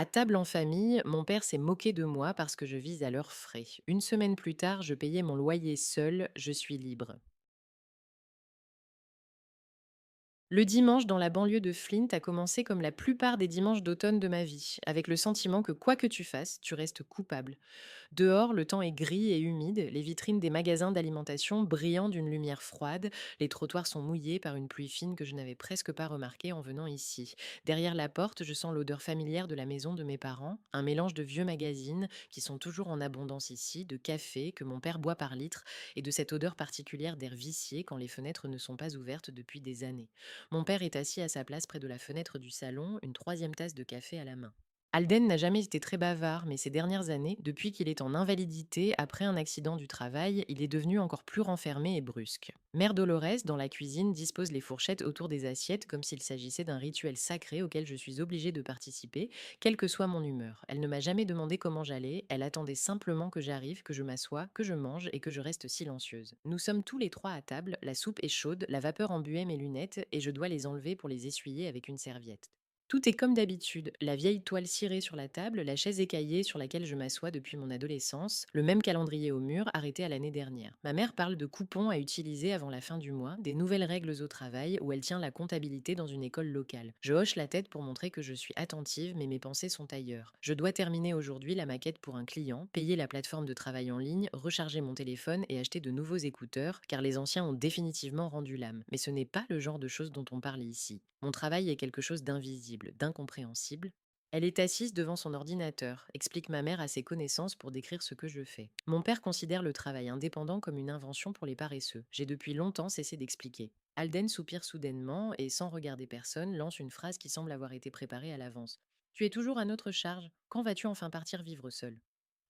À table en famille, mon père s'est moqué de moi parce que je vis à leurs frais. Une semaine plus tard, je payais mon loyer seul, je suis libre. Le dimanche dans la banlieue de Flint a commencé comme la plupart des dimanches d'automne de ma vie, avec le sentiment que quoi que tu fasses, tu restes coupable. Dehors, le temps est gris et humide, les vitrines des magasins d'alimentation brillant d'une lumière froide, les trottoirs sont mouillés par une pluie fine que je n'avais presque pas remarquée en venant ici. Derrière la porte, je sens l'odeur familière de la maison de mes parents, un mélange de vieux magazines qui sont toujours en abondance ici, de café que mon père boit par litre et de cette odeur particulière d'air vicié quand les fenêtres ne sont pas ouvertes depuis des années. Mon père est assis à sa place près de la fenêtre du salon, une troisième tasse de café à la main. Alden n'a jamais été très bavard, mais ces dernières années, depuis qu'il est en invalidité après un accident du travail, il est devenu encore plus renfermé et brusque. Mère Dolores, dans la cuisine, dispose les fourchettes autour des assiettes comme s'il s'agissait d'un rituel sacré auquel je suis obligée de participer, quelle que soit mon humeur. Elle ne m'a jamais demandé comment j'allais, elle attendait simplement que j'arrive, que je m'assoie, que je mange et que je reste silencieuse. Nous sommes tous les trois à table, la soupe est chaude, la vapeur embuait mes lunettes et je dois les enlever pour les essuyer avec une serviette. Tout est comme d'habitude, la vieille toile cirée sur la table, la chaise écaillée sur laquelle je m'assois depuis mon adolescence, le même calendrier au mur arrêté à l'année dernière. Ma mère parle de coupons à utiliser avant la fin du mois, des nouvelles règles au travail où elle tient la comptabilité dans une école locale. Je hoche la tête pour montrer que je suis attentive mais mes pensées sont ailleurs. Je dois terminer aujourd'hui la maquette pour un client, payer la plateforme de travail en ligne, recharger mon téléphone et acheter de nouveaux écouteurs car les anciens ont définitivement rendu l'âme. Mais ce n'est pas le genre de choses dont on parle ici. Mon travail est quelque chose d'invisible, d'incompréhensible. Elle est assise devant son ordinateur, explique ma mère à ses connaissances pour décrire ce que je fais. Mon père considère le travail indépendant comme une invention pour les paresseux. J'ai depuis longtemps cessé d'expliquer. Alden soupire soudainement et, sans regarder personne, lance une phrase qui semble avoir été préparée à l'avance. Tu es toujours à notre charge. Quand vas-tu enfin partir vivre seul?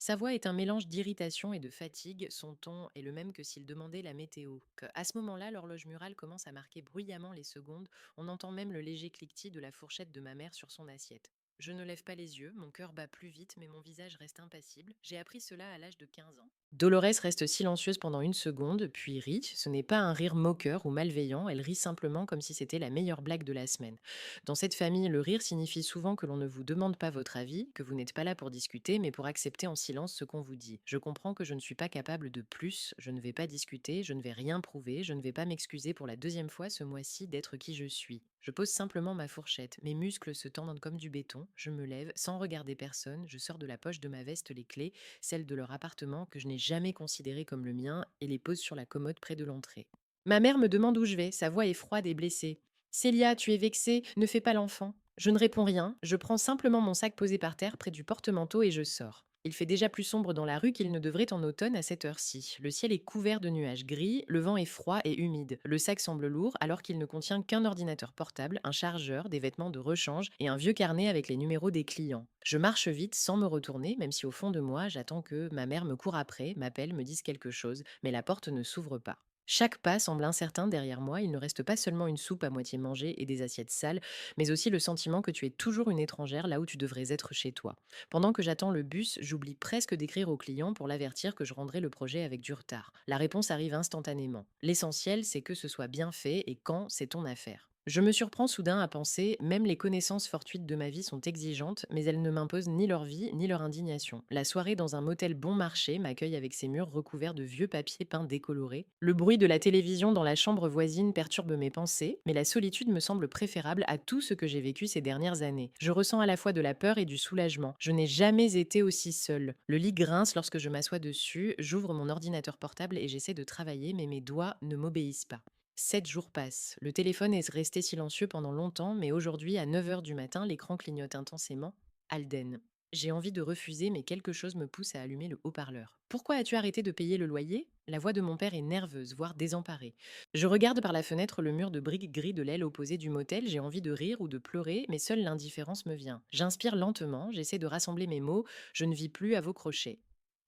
Sa voix est un mélange d'irritation et de fatigue, son ton est le même que s'il demandait la météo. À ce moment-là, l'horloge murale commence à marquer bruyamment les secondes, on entend même le léger cliquetis de la fourchette de ma mère sur son assiette. Je ne lève pas les yeux, mon cœur bat plus vite, mais mon visage reste impassible. J'ai appris cela à l'âge de 15 ans. Dolores reste silencieuse pendant une seconde, puis rit. Ce n'est pas un rire moqueur ou malveillant, elle rit simplement comme si c'était la meilleure blague de la semaine. Dans cette famille, le rire signifie souvent que l'on ne vous demande pas votre avis, que vous n'êtes pas là pour discuter, mais pour accepter en silence ce qu'on vous dit. Je comprends que je ne suis pas capable de plus, je ne vais pas discuter, je ne vais rien prouver, je ne vais pas m'excuser pour la deuxième fois ce mois-ci d'être qui je suis. Je pose simplement ma fourchette, mes muscles se tendent comme du béton, je me lève, sans regarder personne, je sors de la poche de ma veste les clés, celles de leur appartement que je n'ai jamais considéré comme le mien, et les pose sur la commode près de l'entrée. Ma mère me demande où je vais, sa voix est froide et blessée. Célia, tu es vexée, ne fais pas l'enfant. Je ne réponds rien, je prends simplement mon sac posé par terre près du porte-manteau et je sors. Il fait déjà plus sombre dans la rue qu'il ne devrait en automne à cette heure-ci. Le ciel est couvert de nuages gris, le vent est froid et humide. Le sac semble lourd alors qu'il ne contient qu'un ordinateur portable, un chargeur, des vêtements de rechange et un vieux carnet avec les numéros des clients. Je marche vite sans me retourner, même si au fond de moi, j'attends que ma mère me court après, m'appelle, me dise quelque chose, mais la porte ne s'ouvre pas. Chaque pas semble incertain derrière moi, il ne reste pas seulement une soupe à moitié mangée et des assiettes sales, mais aussi le sentiment que tu es toujours une étrangère là où tu devrais être chez toi. Pendant que j'attends le bus, j'oublie presque d'écrire au client pour l'avertir que je rendrai le projet avec du retard. La réponse arrive instantanément. L'essentiel, c'est que ce soit bien fait et quand, c'est ton affaire. Je me surprends soudain à penser, même les connaissances fortuites de ma vie sont exigeantes, mais elles ne m'imposent ni leur vie, ni leur indignation. La soirée dans un motel bon marché m'accueille avec ses murs recouverts de vieux papiers peints décolorés. Le bruit de la télévision dans la chambre voisine perturbe mes pensées, mais la solitude me semble préférable à tout ce que j'ai vécu ces dernières années. Je ressens à la fois de la peur et du soulagement. Je n'ai jamais été aussi seule. Le lit grince lorsque je m'assois dessus, j'ouvre mon ordinateur portable et j'essaie de travailler, mais mes doigts ne m'obéissent pas. 7 jours passent. Le téléphone est resté silencieux pendant longtemps, mais aujourd'hui, à 9 heures du matin, l'écran clignote intensément. Alden. J'ai envie de refuser, mais quelque chose me pousse à allumer le haut-parleur. Pourquoi as-tu arrêté de payer le loyer? La voix de mon père est nerveuse, voire désemparée. Je regarde par la fenêtre le mur de briques gris de l'aile opposée du motel, j'ai envie de rire ou de pleurer, mais seule l'indifférence me vient. J'inspire lentement, j'essaie de rassembler mes mots, je ne vis plus à vos crochets.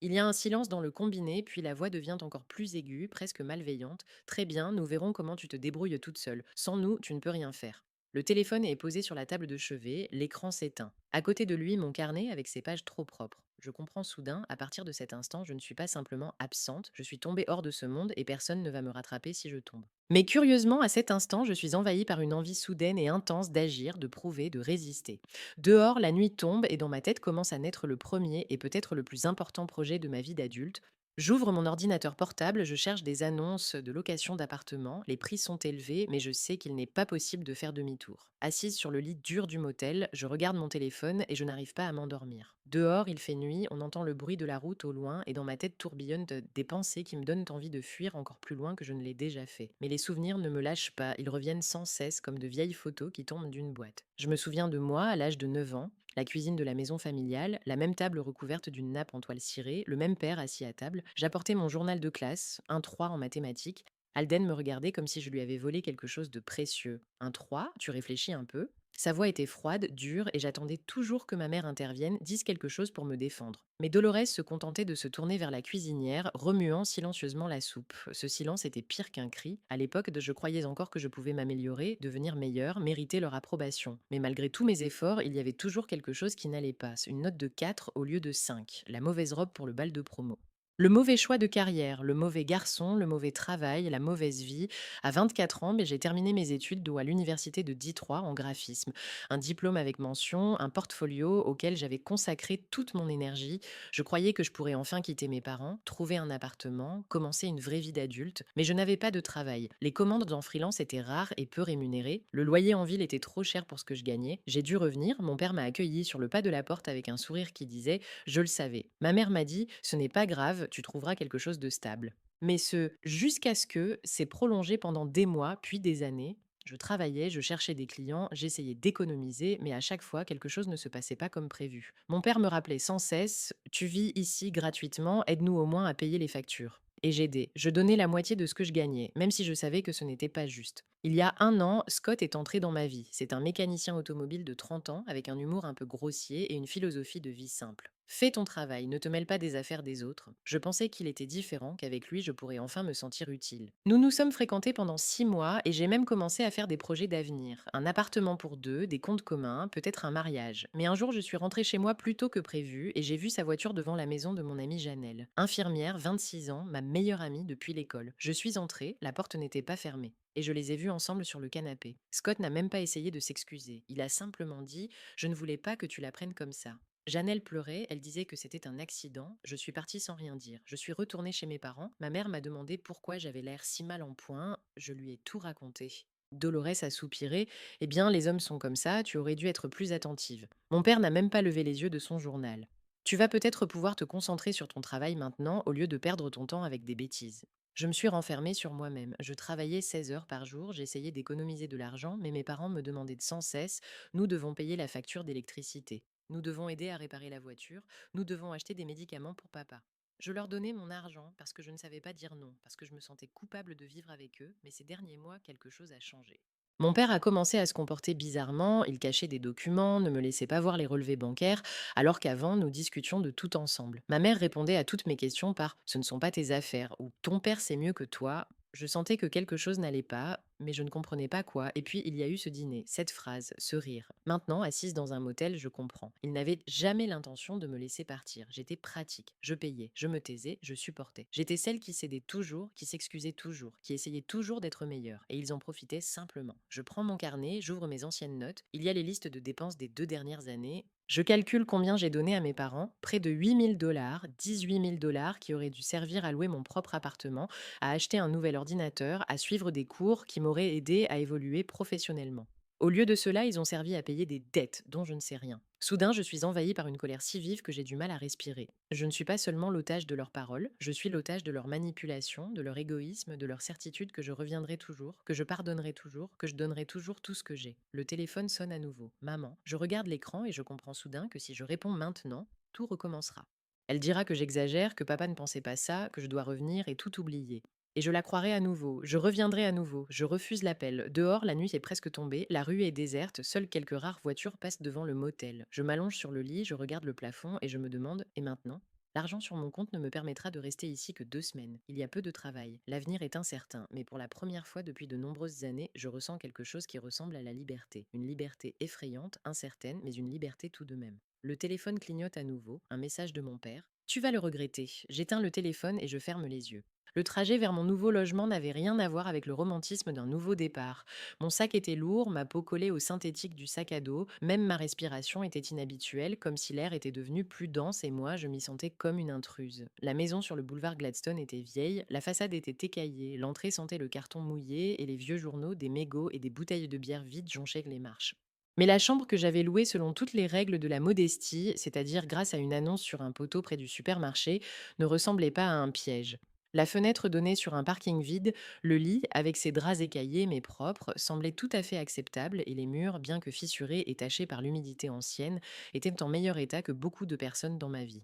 Il y a un silence dans le combiné, puis la voix devient encore plus aiguë, presque malveillante. Très bien, nous verrons comment tu te débrouilles toute seule. Sans nous, tu ne peux rien faire. Le téléphone est posé sur la table de chevet, l'écran s'éteint. À côté de lui, mon carnet avec ses pages trop propres. Je comprends soudain, à partir de cet instant, je ne suis pas simplement absente, je suis tombée hors de ce monde et personne ne va me rattraper si je tombe. Mais curieusement, à cet instant, je suis envahie par une envie soudaine et intense d'agir, de prouver, de résister. Dehors, la nuit tombe et dans ma tête commence à naître le premier et peut-être le plus important projet de ma vie d'adulte. J'ouvre mon ordinateur portable, je cherche des annonces de location d'appartements, les prix sont élevés, mais je sais qu'il n'est pas possible de faire demi-tour. Assise sur le lit dur du motel, je regarde mon téléphone et je n'arrive pas à m'endormir. Dehors, il fait nuit, on entend le bruit de la route au loin et dans ma tête tourbillonnent des pensées qui me donnent envie de fuir encore plus loin que je ne l'ai déjà fait. Mais les souvenirs ne me lâchent pas, ils reviennent sans cesse comme de vieilles photos qui tombent d'une boîte. Je me souviens de moi à l'âge de 9 ans, la cuisine de la maison familiale, la même table recouverte d'une nappe en toile cirée, le même père assis à table. J'apportais mon journal de classe, un 3 en mathématiques. Alden me regardait comme si je lui avais volé quelque chose de précieux. Un 3, tu réfléchis un peu. Sa voix était froide, dure, et j'attendais toujours que ma mère intervienne, dise quelque chose pour me défendre. Mais Dolores se contentait de se tourner vers la cuisinière, remuant silencieusement la soupe. Ce silence était pire qu'un cri. À l'époque, je croyais encore que je pouvais m'améliorer, devenir meilleure, mériter leur approbation. Mais malgré tous mes efforts, il y avait toujours quelque chose qui n'allait pas. Une note de 4 au lieu de 5. La mauvaise robe pour le bal de promo. Le mauvais choix de carrière, le mauvais garçon, le mauvais travail, la mauvaise vie. À 24 ans, j'ai terminé mes études à l'université de Detroit en graphisme. Un diplôme avec mention, un portfolio auquel j'avais consacré toute mon énergie. Je croyais que je pourrais enfin quitter mes parents, trouver un appartement, commencer une vraie vie d'adulte, mais je n'avais pas de travail. Les commandes en freelance étaient rares et peu rémunérées. Le loyer en ville était trop cher pour ce que je gagnais. J'ai dû revenir. Mon père m'a accueilli sur le pas de la porte avec un sourire qui disait: je le savais. Ma mère m'a dit: ce n'est pas grave, tu trouveras quelque chose de stable. Mais ce jusqu'à ce que s'est prolongé pendant des mois, puis des années. Je travaillais, je cherchais des clients, j'essayais d'économiser, mais à chaque fois, quelque chose ne se passait pas comme prévu. Mon père me rappelait sans cesse: tu vis ici gratuitement, aide-nous au moins à payer les factures. Et j'aidais. Je donnais la moitié de ce que je gagnais, même si je savais que ce n'était pas juste. Il y a un an, Scott est entré dans ma vie. C'est un mécanicien automobile de 30 ans avec un humour un peu grossier et une philosophie de vie simple. Fais ton travail, ne te mêle pas des affaires des autres. Je pensais qu'il était différent, qu'avec lui je pourrais enfin me sentir utile. Nous nous sommes fréquentés pendant 6 mois et j'ai même commencé à faire des projets d'avenir. Un appartement pour deux, des comptes communs, peut-être un mariage. Mais un jour je suis rentrée chez moi plus tôt que prévu et j'ai vu sa voiture devant la maison de mon amie Janelle. Infirmière, 26 ans, ma meilleure amie depuis l'école. Je suis entrée, la porte n'était pas fermée. Et je les ai vus ensemble sur le canapé. Scott n'a même pas essayé de s'excuser. Il a simplement dit: je ne voulais pas que tu la prennes comme ça. Jeannelle pleurait, elle disait que c'était un accident. Je suis partie sans rien dire. Je suis retournée chez mes parents. Ma mère m'a demandé pourquoi j'avais l'air si mal en point. Je lui ai tout raconté. Dolores a soupiré. Eh bien, les hommes sont comme ça, tu aurais dû être plus attentive. Mon père n'a même pas levé les yeux de son journal. Tu vas peut-être pouvoir te concentrer sur ton travail maintenant au lieu de perdre ton temps avec des bêtises. Je me suis renfermée sur moi-même. Je travaillais 16 heures par jour, j'essayais d'économiser de l'argent, mais mes parents me demandaient sans cesse: nous devons payer la facture d'électricité. Nous devons aider à réparer la voiture, nous devons acheter des médicaments pour papa. Je leur donnais mon argent parce que je ne savais pas dire non, parce que je me sentais coupable de vivre avec eux, mais ces derniers mois, quelque chose a changé. Mon père a commencé à se comporter bizarrement, il cachait des documents, ne me laissait pas voir les relevés bancaires, alors qu'avant, nous discutions de tout ensemble. Ma mère répondait à toutes mes questions par: ce ne sont pas tes affaires, ou ton père sait mieux que toi. Je sentais que quelque chose n'allait pas, mais je ne comprenais pas quoi. Et puis il y a eu ce dîner, cette phrase, ce rire. Maintenant, assise dans un motel, je comprends. Il n'avait jamais l'intention de me laisser partir. J'étais pratique. Je payais, je me taisais, je supportais. J'étais celle qui cédait toujours, qui s'excusait toujours, qui essayait toujours d'être meilleure. Et ils en profitaient simplement. Je prends mon carnet, j'ouvre mes anciennes notes. Il y a les listes de dépenses des 2 dernières années. Je calcule combien j'ai donné à mes parents, près de 8 000 $, 18 000 $ qui auraient dû servir à louer mon propre appartement, à acheter un nouvel ordinateur, à suivre des cours qui m'auraient aidé à évoluer professionnellement. Au lieu de cela, ils ont servi à payer des dettes dont je ne sais rien. Soudain, je suis envahie par une colère si vive que j'ai du mal à respirer. Je ne suis pas seulement l'otage de leurs paroles, je suis l'otage de leur manipulation, de leur égoïsme, de leur certitude que je reviendrai toujours, que je pardonnerai toujours, que je donnerai toujours tout ce que j'ai. Le téléphone sonne à nouveau. Maman. Je regarde l'écran et je comprends soudain que si je réponds maintenant, tout recommencera. Elle dira que j'exagère, que papa ne pensait pas ça, que je dois revenir et tout oublier. Et je la croirai à nouveau, je reviendrai à nouveau, je refuse l'appel. Dehors, la nuit est presque tombée, la rue est déserte, seules quelques rares voitures passent devant le motel. Je m'allonge sur le lit, je regarde le plafond et je me demande: et maintenant? L'argent sur mon compte ne me permettra de rester ici que 2 semaines. Il y a peu de travail. L'avenir est incertain, mais pour la première fois depuis de nombreuses années, je ressens quelque chose qui ressemble à la liberté. Une liberté effrayante, incertaine, mais une liberté tout de même. Le téléphone clignote à nouveau, un message de mon père. Tu vas le regretter. J'éteins le téléphone et je ferme les yeux. Le trajet vers mon nouveau logement n'avait rien à voir avec le romantisme d'un nouveau départ. Mon sac était lourd, ma peau collée au synthétique du sac à dos, même ma respiration était inhabituelle, comme si l'air était devenu plus dense et moi, je m'y sentais comme une intruse. La maison sur le boulevard Gladstone était vieille, la façade était écaillée, l'entrée sentait le carton mouillé et les vieux journaux, des mégots et des bouteilles de bière vides jonchaient les marches. Mais la chambre que j'avais louée selon toutes les règles de la modestie, c'est-à-dire grâce à une annonce sur un poteau près du supermarché, ne ressemblait pas à un piège. La fenêtre donnait sur un parking vide, le lit, avec ses draps écaillés mais propres, semblait tout à fait acceptable et les murs, bien que fissurés et tachés par l'humidité ancienne, étaient en meilleur état que beaucoup de personnes dans ma vie.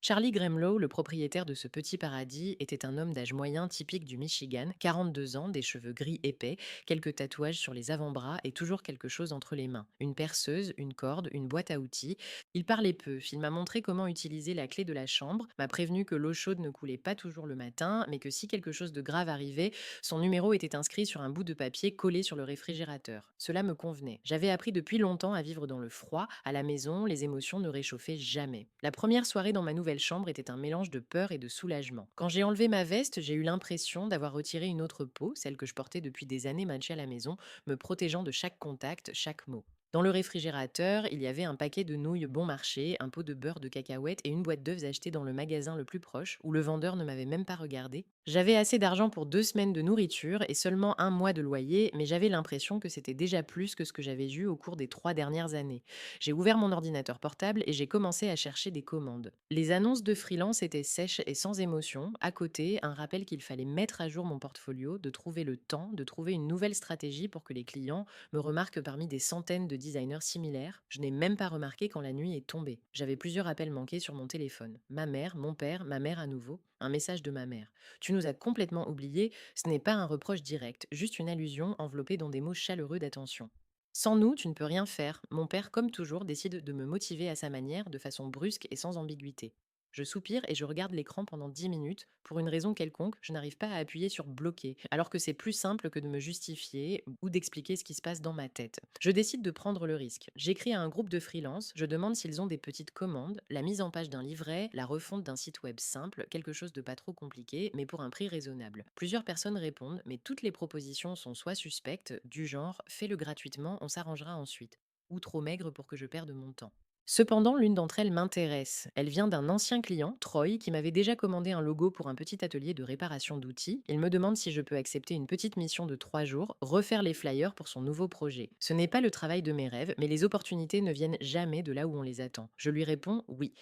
Charlie Gremlow, le propriétaire de ce petit paradis, était un homme d'âge moyen typique du Michigan, 42 ans, des cheveux gris épais, quelques tatouages sur les avant-bras et toujours quelque chose entre les mains. Une perceuse, une corde, une boîte à outils. Il parlait peu, il m'a montré comment utiliser la clé de la chambre, m'a prévenu que l'eau chaude ne coulait pas toujours le matin, mais que si quelque chose de grave arrivait, son numéro était inscrit sur un bout de papier collé sur le réfrigérateur. Cela me convenait. J'avais appris depuis longtemps à vivre dans le froid. À la maison, les émotions ne réchauffaient jamais. La première soirée dans ma nouvelle chambre était un mélange de peur et de soulagement. Quand j'ai enlevé ma veste, j'ai eu l'impression d'avoir retiré une autre peau, celle que je portais depuis des années matchée à la maison, me protégeant de chaque contact, chaque mot. Dans le réfrigérateur, il y avait un paquet de nouilles bon marché, un pot de beurre de cacahuètes et une boîte d'œufs achetée dans le magasin le plus proche, où le vendeur ne m'avait même pas regardé. J'avais assez d'argent pour 2 semaines de nourriture et seulement un mois de loyer, mais j'avais l'impression que c'était déjà plus que ce que j'avais eu au cours des 3 dernières années. J'ai ouvert mon ordinateur portable et j'ai commencé à chercher des commandes. Les annonces de freelance étaient sèches et sans émotion. À côté, un rappel qu'il fallait mettre à jour mon portfolio, de trouver le temps, de trouver une nouvelle stratégie pour que les clients me remarquent parmi des centaines de designers similaires. Je n'ai même pas remarqué quand la nuit est tombée. J'avais plusieurs appels manqués sur mon téléphone. Ma mère, mon père, ma mère à nouveau. Un message de ma mère. Tu nous as complètement oubliés, ce n'est pas un reproche direct, juste une allusion enveloppée dans des mots chaleureux d'attention. Sans nous, tu ne peux rien faire. Mon père, comme toujours, décide de me motiver à sa manière, de façon brusque et sans ambiguïté. Je soupire et je regarde l'écran pendant 10 minutes. Pour une raison quelconque, je n'arrive pas à appuyer sur bloquer, alors que c'est plus simple que de me justifier ou d'expliquer ce qui se passe dans ma tête. Je décide de prendre le risque. J'écris à un groupe de freelance, je demande s'ils ont des petites commandes, la mise en page d'un livret, la refonte d'un site web simple, quelque chose de pas trop compliqué, mais pour un prix raisonnable. Plusieurs personnes répondent, mais toutes les propositions sont soit suspectes, du genre fais-le gratuitement, on s'arrangera ensuite, ou trop maigres pour que je perde mon temps. Cependant, l'une d'entre elles m'intéresse. Elle vient d'un ancien client, Troy, qui m'avait déjà commandé un logo pour un petit atelier de réparation d'outils. Il me demande si je peux accepter une petite mission de 3 jours, refaire les flyers pour son nouveau projet. Ce n'est pas le travail de mes rêves, mais les opportunités ne viennent jamais de là où on les attend. Je lui réponds oui.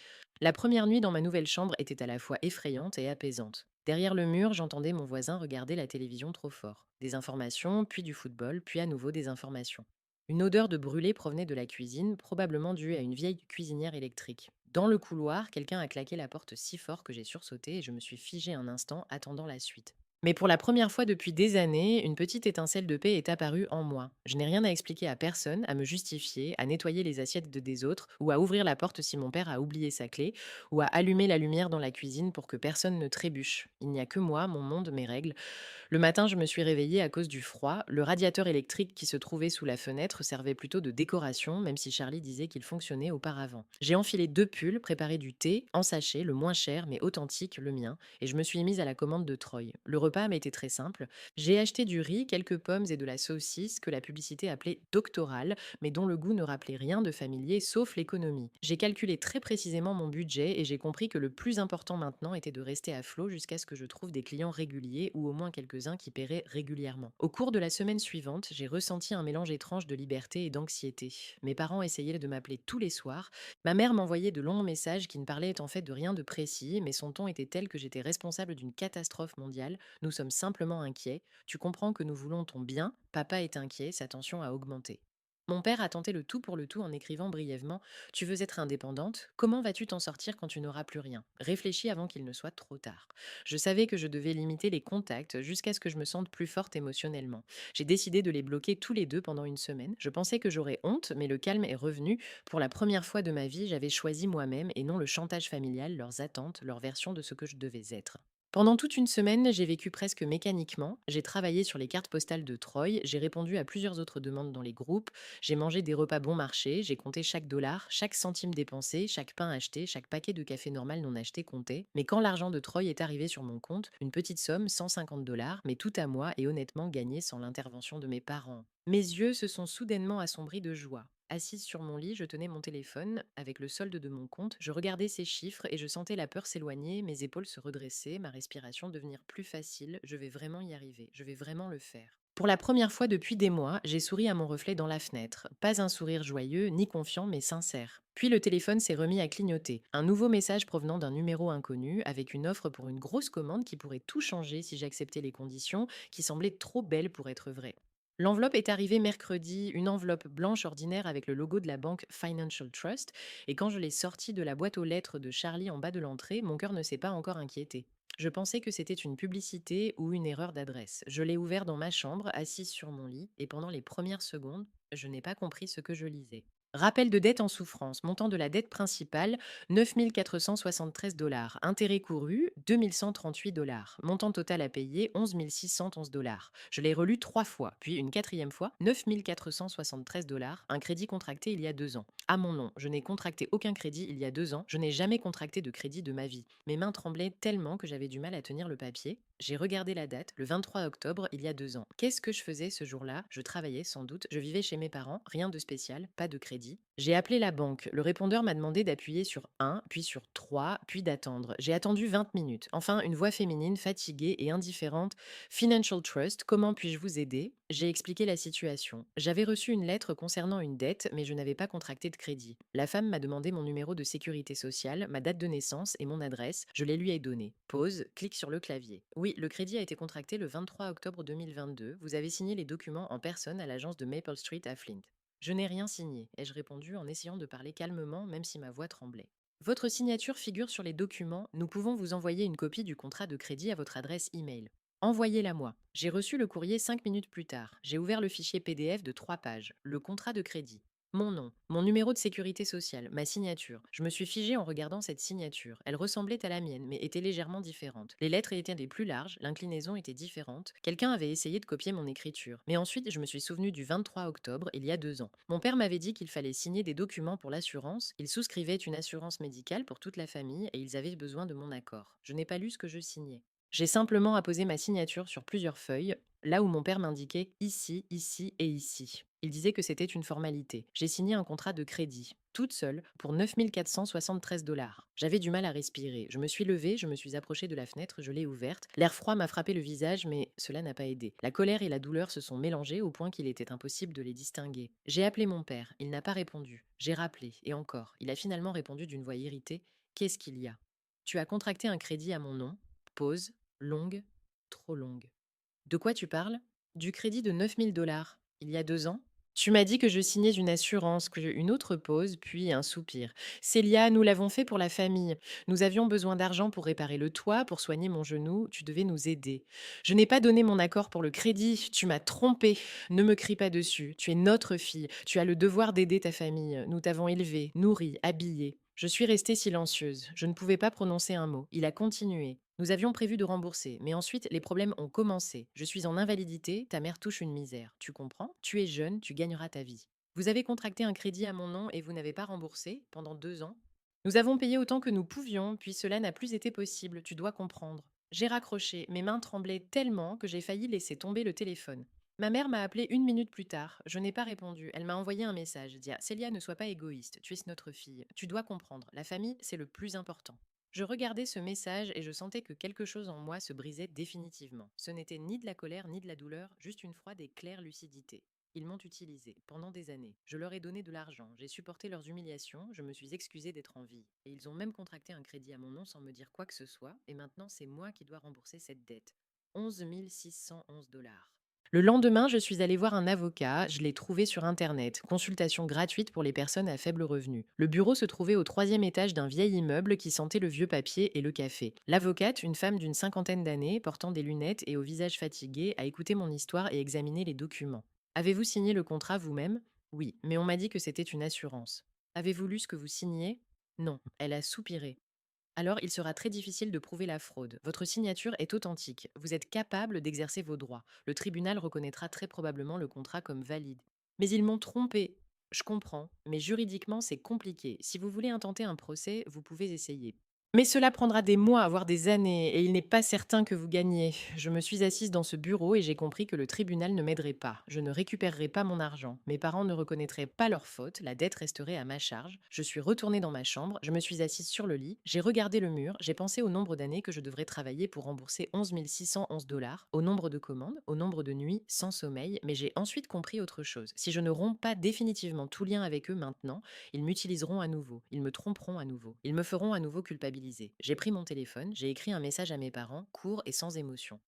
La première nuit dans ma nouvelle chambre était à la fois effrayante et apaisante. Derrière le mur, j'entendais mon voisin regarder la télévision trop fort. Des informations, puis du football, puis à nouveau des informations. Une odeur de brûlé provenait de la cuisine, probablement due à une vieille cuisinière électrique. Dans le couloir, quelqu'un a claqué la porte si fort que j'ai sursauté et je me suis figé un instant, attendant la suite. Mais pour la première fois depuis des années, une petite étincelle de paix est apparue en moi. Je n'ai rien à expliquer à personne, à me justifier, à nettoyer les assiettes des autres, ou à ouvrir la porte si mon père a oublié sa clé, ou à allumer la lumière dans la cuisine pour que personne ne trébuche. Il n'y a que moi, mon monde, mes règles. Le matin, je me suis réveillée à cause du froid. Le radiateur électrique qui se trouvait sous la fenêtre servait plutôt de décoration, même si Charlie disait qu'il fonctionnait auparavant. J'ai enfilé 2 pulls, préparé du thé, en sachet, le moins cher mais authentique, le mien, et je me suis mise à la commande de Troy. Le repas m'a été très simple. J'ai acheté du riz, quelques pommes et de la saucisse que la publicité appelait doctorale, mais dont le goût ne rappelait rien de familier sauf l'économie. J'ai calculé très précisément mon budget et j'ai compris que le plus important maintenant était de rester à flot jusqu'à ce que je trouve des clients réguliers ou au moins quelques-uns qui paieraient régulièrement. Au cours de la semaine suivante, j'ai ressenti un mélange étrange de liberté et d'anxiété. Mes parents essayaient de m'appeler tous les soirs. Ma mère m'envoyait de longs messages qui ne parlaient en fait de rien de précis, mais son ton était tel que j'étais responsable d'une catastrophe mondiale. Nous sommes simplement inquiets. Tu comprends que nous voulons ton bien. Papa est inquiet, sa tension a augmenté. Mon père a tenté le tout pour le tout en écrivant brièvement: Tu veux être indépendante? Comment vas-tu t'en sortir quand tu n'auras plus rien? Réfléchis avant qu'il ne soit trop tard. Je savais que je devais limiter les contacts jusqu'à ce que je me sente plus forte émotionnellement. J'ai décidé de les bloquer tous les deux pendant une semaine. Je pensais que j'aurais honte, mais le calme est revenu. Pour la première fois de ma vie, j'avais choisi moi-même et non le chantage familial, leurs attentes, leur version de ce que je devais être. Pendant toute une semaine, j'ai vécu presque mécaniquement. J'ai travaillé sur les cartes postales de Troyes, j'ai répondu à plusieurs autres demandes dans les groupes, j'ai mangé des repas bon marché, j'ai compté chaque dollar, chaque centime dépensé, chaque pain acheté, chaque paquet de café normal non acheté compté. Mais quand l'argent de Troy est arrivé sur mon compte, une petite somme, 150 dollars, mais tout à moi et honnêtement gagné sans l'intervention de mes parents. Mes yeux se sont soudainement assombris de joie. Assise sur mon lit, je tenais mon téléphone. Avec le solde de mon compte, je regardais ces chiffres et je sentais la peur s'éloigner, mes épaules se redresser, ma respiration devenir plus facile. Je vais vraiment y arriver, je vais vraiment le faire. Pour la première fois depuis des mois, j'ai souri à mon reflet dans la fenêtre. Pas un sourire joyeux, ni confiant, mais sincère. Puis le téléphone s'est remis à clignoter. Un nouveau message provenant d'un numéro inconnu, avec une offre pour une grosse commande qui pourrait tout changer si j'acceptais les conditions, qui semblaient trop belles pour être vraies. L'enveloppe est arrivée mercredi, une enveloppe blanche ordinaire avec le logo de la banque Financial Trust, et quand je l'ai sortie de la boîte aux lettres de Charlie en bas de l'entrée, mon cœur ne s'est pas encore inquiété. Je pensais que c'était une publicité ou une erreur d'adresse. Je l'ai ouvert dans ma chambre, assise sur mon lit, et pendant les premières secondes, je n'ai pas compris ce que je lisais. Rappel de dette en souffrance, montant de la dette principale, 9 473 dollars. Intérêt couru, 2138 dollars. Montant total à payer, 11 611 dollars. Je l'ai relu 3 fois, puis une quatrième fois, 9 473 dollars. Un crédit contracté il y a 2 ans. À mon nom, je n'ai contracté aucun crédit il y a 2 ans. Je n'ai jamais contracté de crédit de ma vie. Mes mains tremblaient tellement que j'avais du mal à tenir le papier. J'ai regardé la date, le 23 octobre, il y a 2 ans. Qu'est-ce que je faisais ce jour-là? Je travaillais sans doute, je vivais chez mes parents, rien de spécial, pas de crédit. J'ai appelé la banque. Le répondeur m'a demandé d'appuyer sur 1, puis sur 3, puis d'attendre. J'ai attendu 20 minutes. Enfin, une voix féminine, fatiguée et indifférente. Financial Trust, comment puis-je vous aider? J'ai expliqué la situation. J'avais reçu une lettre concernant une dette, mais je n'avais pas contracté de crédit. La femme m'a demandé mon numéro de sécurité sociale, ma date de naissance et mon adresse. Je les lui ai données. Pause, clique sur le clavier. Oui, le crédit a été contracté le 23 octobre 2022. Vous avez signé les documents en personne à l'agence de Maple Street à Flint. Je n'ai rien signé, ai-je répondu en essayant de parler calmement, même si ma voix tremblait. Votre signature figure sur les documents. Nous pouvons vous envoyer une copie du contrat de crédit à votre adresse email. Envoyez-la moi. J'ai reçu le courrier 5 minutes plus tard. J'ai ouvert le fichier PDF de 3 pages, le contrat de crédit. Mon nom, mon numéro de sécurité sociale, ma signature. Je me suis figée en regardant cette signature. Elle ressemblait à la mienne, mais était légèrement différente. Les lettres étaient des plus larges, l'inclinaison était différente. Quelqu'un avait essayé de copier mon écriture. Mais ensuite, je me suis souvenu du 23 octobre, il y a 2 ans. Mon père m'avait dit qu'il fallait signer des documents pour l'assurance. Ils souscrivaient une assurance médicale pour toute la famille et ils avaient besoin de mon accord. Je n'ai pas lu ce que je signais. J'ai simplement apposé ma signature sur plusieurs feuilles, là où mon père m'indiquait ici, ici et ici. Il disait que c'était une formalité. J'ai signé un contrat de crédit, toute seule, pour 9 473 dollars. J'avais du mal à respirer. Je me suis levée, je me suis approchée de la fenêtre, je l'ai ouverte. L'air froid m'a frappé le visage, mais cela n'a pas aidé. La colère et la douleur se sont mélangées au point qu'il était impossible de les distinguer. J'ai appelé mon père, il n'a pas répondu. J'ai rappelé, et encore. Il a finalement répondu d'une voix irritée. Qu'est-ce qu'il y a? Tu as contracté un crédit à mon nom. Pause. Longue, trop longue. De quoi tu parles? Du crédit de 9 000 dollars. Il y a 2 ans? Tu m'as dit que je signais une assurance, que une autre pause, puis un soupir. Célia, nous l'avons fait pour la famille. Nous avions besoin d'argent pour réparer le toit, pour soigner mon genou. Tu devais nous aider. Je n'ai pas donné mon accord pour le crédit. Tu m'as trompé. Ne me crie pas dessus. Tu es notre fille. Tu as le devoir d'aider ta famille. Nous t'avons élevée, nourrie, habillée. Je suis restée silencieuse. Je ne pouvais pas prononcer un mot. Il a continué. Nous avions prévu de rembourser, mais ensuite les problèmes ont commencé. Je suis en invalidité, ta mère touche une misère. Tu comprends? Tu es jeune, tu gagneras ta vie. Vous avez contracté un crédit à mon nom et vous n'avez pas remboursé pendant 2 ans? Nous avons payé autant que nous pouvions, puis cela n'a plus été possible, tu dois comprendre. J'ai raccroché, mes mains tremblaient tellement que j'ai failli laisser tomber le téléphone. Ma mère m'a appelé 1 minute plus tard. Je n'ai pas répondu. Elle m'a envoyé un message. Dia, Célia, ne sois pas égoïste. Tu es notre fille. Tu dois comprendre. La famille, c'est le plus important. Je regardais ce message et je sentais que quelque chose en moi se brisait définitivement. Ce n'était ni de la colère ni de la douleur, juste une froide et claire lucidité. Ils m'ont utilisé pendant des années. Je leur ai donné de l'argent, j'ai supporté leurs humiliations, je me suis excusée d'être en vie. Et ils ont même contracté un crédit à mon nom sans me dire quoi que ce soit, et maintenant c'est moi qui dois rembourser cette dette. 11 611 dollars. Le lendemain, je suis allée voir un avocat, je l'ai trouvé sur Internet, consultation gratuite pour les personnes à faible revenu. Le bureau se trouvait au troisième étage d'un vieil immeuble qui sentait le vieux papier et le café. L'avocate, une femme d'une cinquantaine d'années, portant des lunettes et au visage fatigué, a écouté mon histoire et examiné les documents. Avez-vous signé le contrat vous-même? Oui, mais on m'a dit que c'était une assurance. Avez-vous lu ce que vous signiez? Non, elle a soupiré. Alors, il sera très difficile de prouver la fraude. Votre signature est authentique. Vous êtes capable d'exercer vos droits. Le tribunal reconnaîtra très probablement le contrat comme valide. Mais ils m'ont trompé. Je comprends, mais juridiquement, c'est compliqué. Si vous voulez intenter un procès, vous pouvez essayer. Mais cela prendra des mois, voire des années, et il n'est pas certain que vous gagniez. Je me suis assise dans ce bureau et j'ai compris que le tribunal ne m'aiderait pas. Je ne récupérerai pas mon argent. Mes parents ne reconnaîtraient pas leur faute, la dette resterait à ma charge. Je suis retournée dans ma chambre, je me suis assise sur le lit, j'ai regardé le mur, j'ai pensé au nombre d'années que je devrais travailler pour rembourser 11 611 dollars, au nombre de commandes, au nombre de nuits sans sommeil, mais j'ai ensuite compris autre chose. Si je ne romps pas définitivement tout lien avec eux maintenant, ils m'utiliseront à nouveau, ils me tromperont à nouveau, ils me feront à nouveau culpabiliser. J'ai pris mon téléphone, j'ai écrit un message à mes parents, court et sans émotion.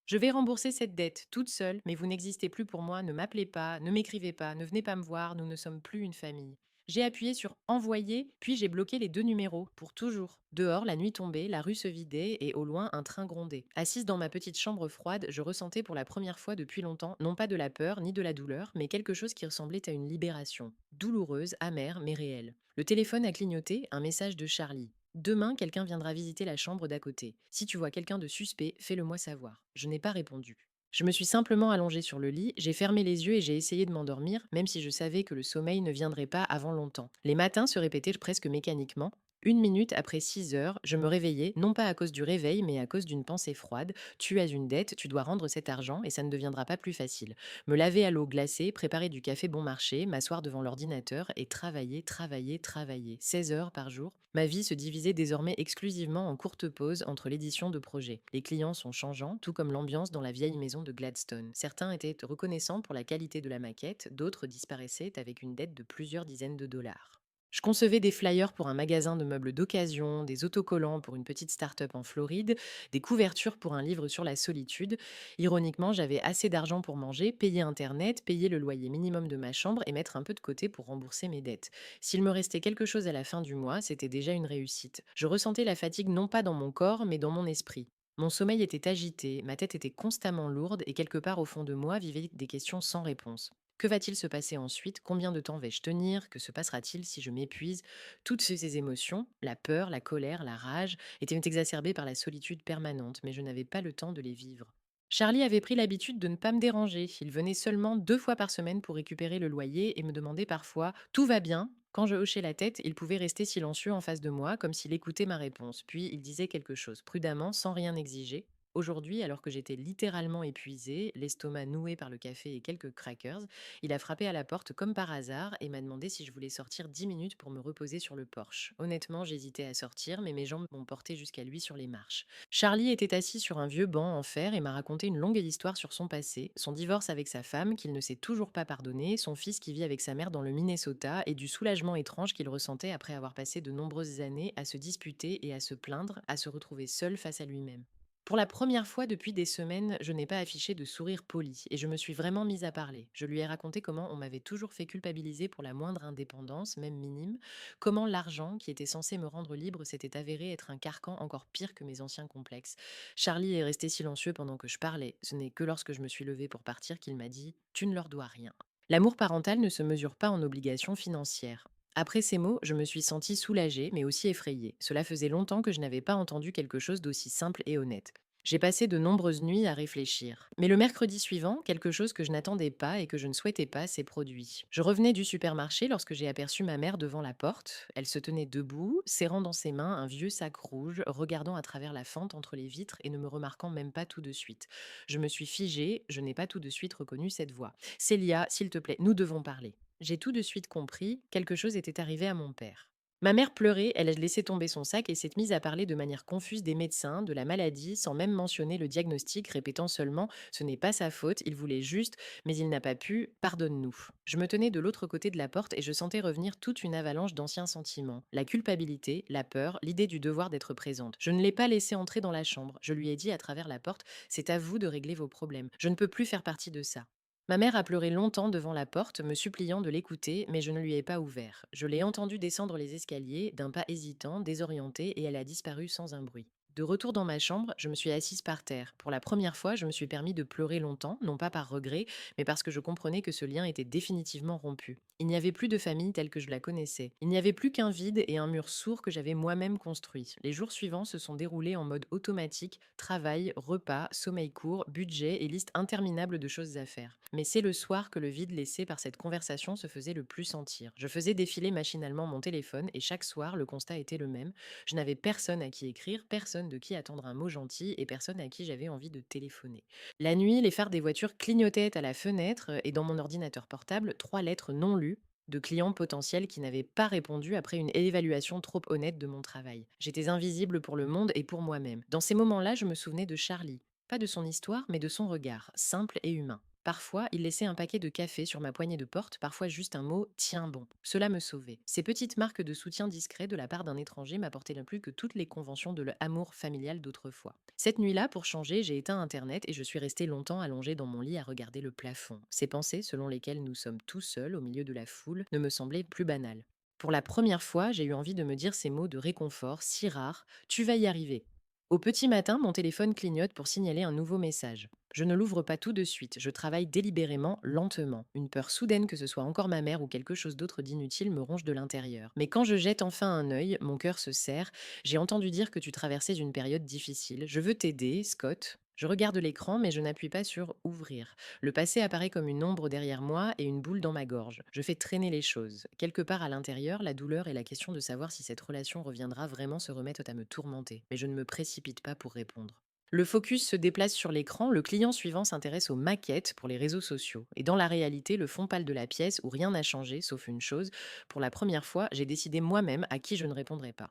Je vais rembourser cette dette toute seule, mais vous n'existez plus pour moi, ne m'appelez pas, ne m'écrivez pas, ne venez pas me voir, nous ne sommes plus une famille. J'ai appuyé sur envoyer, puis j'ai bloqué les deux numéros, pour toujours. Dehors, la nuit tombait, la rue se vidait et au loin, un train grondait. Assise dans ma petite chambre froide, je ressentais pour la première fois depuis longtemps, non pas de la peur ni de la douleur, mais quelque chose qui ressemblait à une libération. Douloureuse, amère, mais réelle. Le téléphone a clignoté, un message de Charlie. Demain, quelqu'un viendra visiter la chambre d'à côté. Si tu vois quelqu'un de suspect, fais-le moi savoir. Je n'ai pas répondu. Je me suis simplement allongée sur le lit, j'ai fermé les yeux et j'ai essayé de m'endormir, même si je savais que le sommeil ne viendrait pas avant longtemps. Les matins se répétaient presque mécaniquement. Une minute après 6 heures, je me réveillais, non pas à cause du réveil, mais à cause d'une pensée froide. Tu as une dette, tu dois rendre cet argent et ça ne deviendra pas plus facile. Me laver à l'eau glacée, préparer du café bon marché, m'asseoir devant l'ordinateur et travailler, travailler, travailler. 16 heures par jour. Ma vie se divisait désormais exclusivement en courtes pauses entre l'édition de projets. Les clients sont changeants, tout comme l'ambiance dans la vieille maison de Gladstone. Certains étaient reconnaissants pour la qualité de la maquette, d'autres disparaissaient avec une dette de plusieurs dizaines de dollars. Je concevais des flyers pour un magasin de meubles d'occasion, des autocollants pour une petite start-up en Floride, des couvertures pour un livre sur la solitude. Ironiquement, j'avais assez d'argent pour manger, payer Internet, payer le loyer minimum de ma chambre et mettre un peu de côté pour rembourser mes dettes. S'il me restait quelque chose à la fin du mois, c'était déjà une réussite. Je ressentais la fatigue non pas dans mon corps, mais dans mon esprit. Mon sommeil était agité, ma tête était constamment lourde et quelque part au fond de moi vivaient des questions sans réponse. Que va-t-il se passer ensuite? Combien de temps vais-je tenir? Que se passera-t-il si je m'épuise? Toutes ces émotions, la peur, la colère, la rage, étaient exacerbées par la solitude permanente, mais je n'avais pas le temps de les vivre. Charlie avait pris l'habitude de ne pas me déranger. Il venait seulement 2 fois par semaine pour récupérer le loyer et me demandait parfois «Tout va bien?» Quand je hochais la tête, il pouvait rester silencieux en face de moi, comme s'il écoutait ma réponse. Puis il disait quelque chose, prudemment, sans rien exiger. Aujourd'hui, alors que j'étais littéralement épuisée, l'estomac noué par le café et quelques crackers, il a frappé à la porte comme par hasard et m'a demandé si je voulais sortir 10 minutes pour me reposer sur le porche. Honnêtement, j'hésitais à sortir, mais mes jambes m'ont porté jusqu'à lui sur les marches. Charlie était assis sur un vieux banc en fer et m'a raconté une longue histoire sur son passé, son divorce avec sa femme qu'il ne s'est toujours pas pardonné, son fils qui vit avec sa mère dans le Minnesota et du soulagement étrange qu'il ressentait après avoir passé de nombreuses années à se disputer et à se plaindre, à se retrouver seul face à lui-même. Pour la première fois depuis des semaines, je n'ai pas affiché de sourire poli et je me suis vraiment mise à parler. Je lui ai raconté comment on m'avait toujours fait culpabiliser pour la moindre indépendance, même minime, comment l'argent, qui était censé me rendre libre, s'était avéré être un carcan encore pire que mes anciens complexes. Charlie est resté silencieux pendant que je parlais. Ce n'est que lorsque je me suis levée pour partir qu'il m'a dit «Tu ne leur dois rien». L'amour parental ne se mesure pas en obligations financières. Après ces mots, je me suis sentie soulagée, mais aussi effrayée. Cela faisait longtemps que je n'avais pas entendu quelque chose d'aussi simple et honnête. J'ai passé de nombreuses nuits à réfléchir. Mais le mercredi suivant, quelque chose que je n'attendais pas et que je ne souhaitais pas s'est produit. Je revenais du supermarché lorsque j'ai aperçu ma mère devant la porte. Elle se tenait debout, serrant dans ses mains un vieux sac rouge, regardant à travers la fente entre les vitres et ne me remarquant même pas tout de suite. Je me suis figée, je n'ai pas tout de suite reconnu cette voix. Célia, s'il te plaît, nous devons parler. J'ai tout de suite compris, quelque chose était arrivé à mon père. Ma mère pleurait, elle a laissé tomber son sac et s'est mise à parler de manière confuse des médecins, de la maladie, sans même mentionner le diagnostic, répétant seulement ce n'est pas sa faute, il voulait juste, mais il n'a pas pu, pardonne-nous. Je me tenais de l'autre côté de la porte et je sentais revenir toute une avalanche d'anciens sentiments. La culpabilité, la peur, l'idée du devoir d'être présente. Je ne l'ai pas laissé entrer dans la chambre. Je lui ai dit à travers la porte, c'est à vous de régler vos problèmes. Je ne peux plus faire partie de ça. Ma mère a pleuré longtemps devant la porte, me suppliant de l'écouter, mais je ne lui ai pas ouvert. Je l'ai entendue descendre les escaliers, d'un pas hésitant, désorienté, et elle a disparu sans un bruit. De retour dans ma chambre, je me suis assise par terre. Pour la première fois, je me suis permis de pleurer longtemps, non pas par regret, mais parce que je comprenais que ce lien était définitivement rompu. Il n'y avait plus de famille telle que je la connaissais. Il n'y avait plus qu'un vide et un mur sourd que j'avais moi-même construit. Les jours suivants se sont déroulés en mode automatique, travail, repas, sommeil court, budget et liste interminable de choses à faire. Mais c'est le soir que le vide laissé par cette conversation se faisait le plus sentir. Je faisais défiler machinalement mon téléphone et chaque soir, le constat était le même. Je n'avais personne à qui écrire, personne de qui attendre un mot gentil et personne à qui j'avais envie de téléphoner. La nuit, les phares des voitures clignotaient à la fenêtre et dans mon ordinateur portable, 3 lettres non lues de clients potentiels qui n'avaient pas répondu après une évaluation trop honnête de mon travail. J'étais invisible pour le monde et pour moi-même. Dans ces moments-là, je me souvenais de Charlie. Pas de son histoire, mais de son regard, simple et humain. Parfois, il laissait un paquet de café sur ma poignée de porte, parfois juste un mot tiens bon. Cela me sauvait. Ces petites marques de soutien discret de la part d'un étranger m'apportaient non plus que toutes les conventions de l'amour familial d'autrefois. Cette nuit-là, pour changer, j'ai éteint Internet et je suis restée longtemps allongée dans mon lit à regarder le plafond. Ces pensées, selon lesquelles nous sommes tout seuls au milieu de la foule, ne me semblaient plus banales. Pour la première fois, j'ai eu envie de me dire ces mots de réconfort si rares. Tu vas y arriver. Au petit matin, mon téléphone clignote pour signaler un nouveau message. Je ne l'ouvre pas tout de suite, je travaille délibérément, lentement. Une peur soudaine que ce soit encore ma mère ou quelque chose d'autre d'inutile me ronge de l'intérieur. Mais quand je jette enfin un œil, mon cœur se serre. J'ai entendu dire que tu traversais une période difficile. Je veux t'aider, Scott. Je regarde l'écran, mais je n'appuie pas sur ouvrir. Le passé apparaît comme une ombre derrière moi et une boule dans ma gorge. Je fais traîner les choses. Quelque part à l'intérieur, la douleur et la question de savoir si cette relation reviendra vraiment se remettent à me tourmenter. Mais je ne me précipite pas pour répondre. Le focus se déplace sur l'écran, le client suivant s'intéresse aux maquettes pour les réseaux sociaux. Et dans la réalité, le fond pâle de la pièce, où rien n'a changé, sauf une chose, pour la première fois, j'ai décidé moi-même à qui je ne répondrai pas.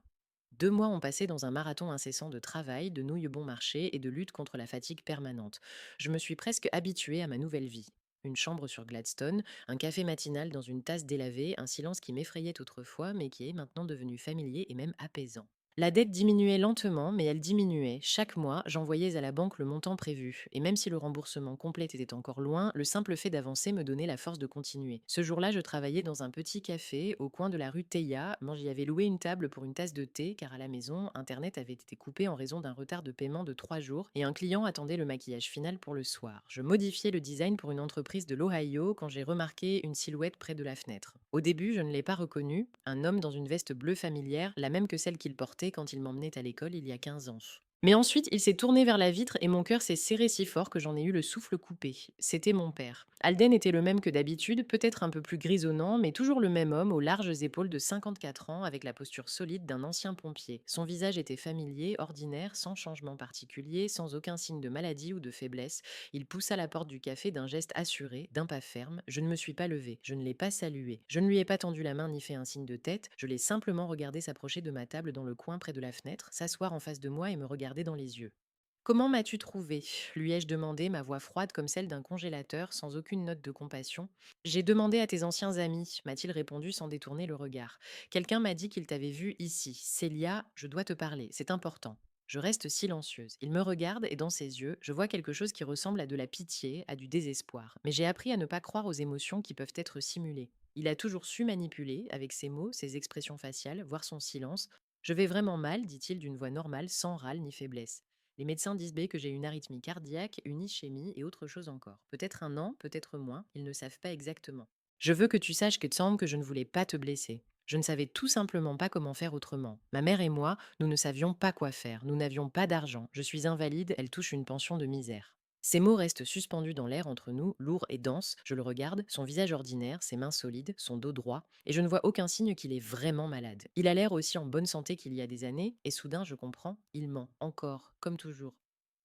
2 mois ont passé dans un marathon incessant de travail, de nouilles bon marché et de lutte contre la fatigue permanente. Je me suis presque habituée à ma nouvelle vie. Une chambre sur Gladstone, un café matinal dans une tasse délavée, un silence qui m'effrayait autrefois mais qui est maintenant devenu familier et même apaisant. La dette diminuait lentement, mais elle diminuait. Chaque mois, j'envoyais à la banque le montant prévu. Et même si le remboursement complet était encore loin, le simple fait d'avancer me donnait la force de continuer. Ce jour-là, je travaillais dans un petit café au coin de la rue Teilla. Moi, j'y avais loué une table pour une tasse de thé, car à la maison, Internet avait été coupé en raison d'un retard de paiement de 3 jours, et un client attendait le maquillage final pour le soir. Je modifiais le design pour une entreprise de l'Ohio quand j'ai remarqué une silhouette près de la fenêtre. Au début, je ne l'ai pas reconnu, un homme dans une veste bleue familière, la même que celle qu'il portait quand il m'emmenait à l'école il y a 15 ans. Mais ensuite, il s'est tourné vers la vitre et mon cœur s'est serré si fort que j'en ai eu le souffle coupé. C'était mon père. Alden était le même que d'habitude, peut-être un peu plus grisonnant, mais toujours le même homme aux larges épaules de 54 ans avec la posture solide d'un ancien pompier. Son visage était familier, ordinaire, sans changement particulier, sans aucun signe de maladie ou de faiblesse. Il poussa la porte du café d'un geste assuré, d'un pas ferme. Je ne me suis pas levée, je ne l'ai pas salué. Je ne lui ai pas tendu la main ni fait un signe de tête, je l'ai simplement regardé s'approcher de ma table dans le coin près de la fenêtre, s'asseoir en face de moi et me regarder dans les yeux. Comment m'as-tu trouvé lui ai-je demandé, ma voix froide comme celle d'un congélateur, sans aucune note de compassion. J'ai demandé à tes anciens amis, m'a-t-il répondu sans détourner le regard. Quelqu'un m'a dit qu'il t'avait vu ici. Célia, je dois te parler, c'est important. Je reste silencieuse. Il me regarde et dans ses yeux, je vois quelque chose qui ressemble à de la pitié, à du désespoir. Mais j'ai appris à ne pas croire aux émotions qui peuvent être simulées. Il a toujours su manipuler, avec ses mots, ses expressions faciales, voire son silence. Je vais vraiment mal, dit-il d'une voix normale, sans râle ni faiblesse. Les médecins disent B que j'ai une arythmie cardiaque, une ischémie et autre chose encore. Peut-être un an, peut-être moins, ils ne savent pas exactement. Je veux que tu saches que semble que je ne voulais pas te blesser. Je ne savais tout simplement pas comment faire autrement. Ma mère et moi, nous ne savions pas quoi faire. Nous n'avions pas d'argent. Je suis invalide, elle touche une pension de misère. Ces mots restent suspendus dans l'air entre nous, lourds et denses. Je le regarde, son visage ordinaire, ses mains solides, son dos droit, et je ne vois aucun signe qu'il est vraiment malade. Il a l'air aussi en bonne santé qu'il y a des années, et soudain, je comprends, il ment, encore, comme toujours.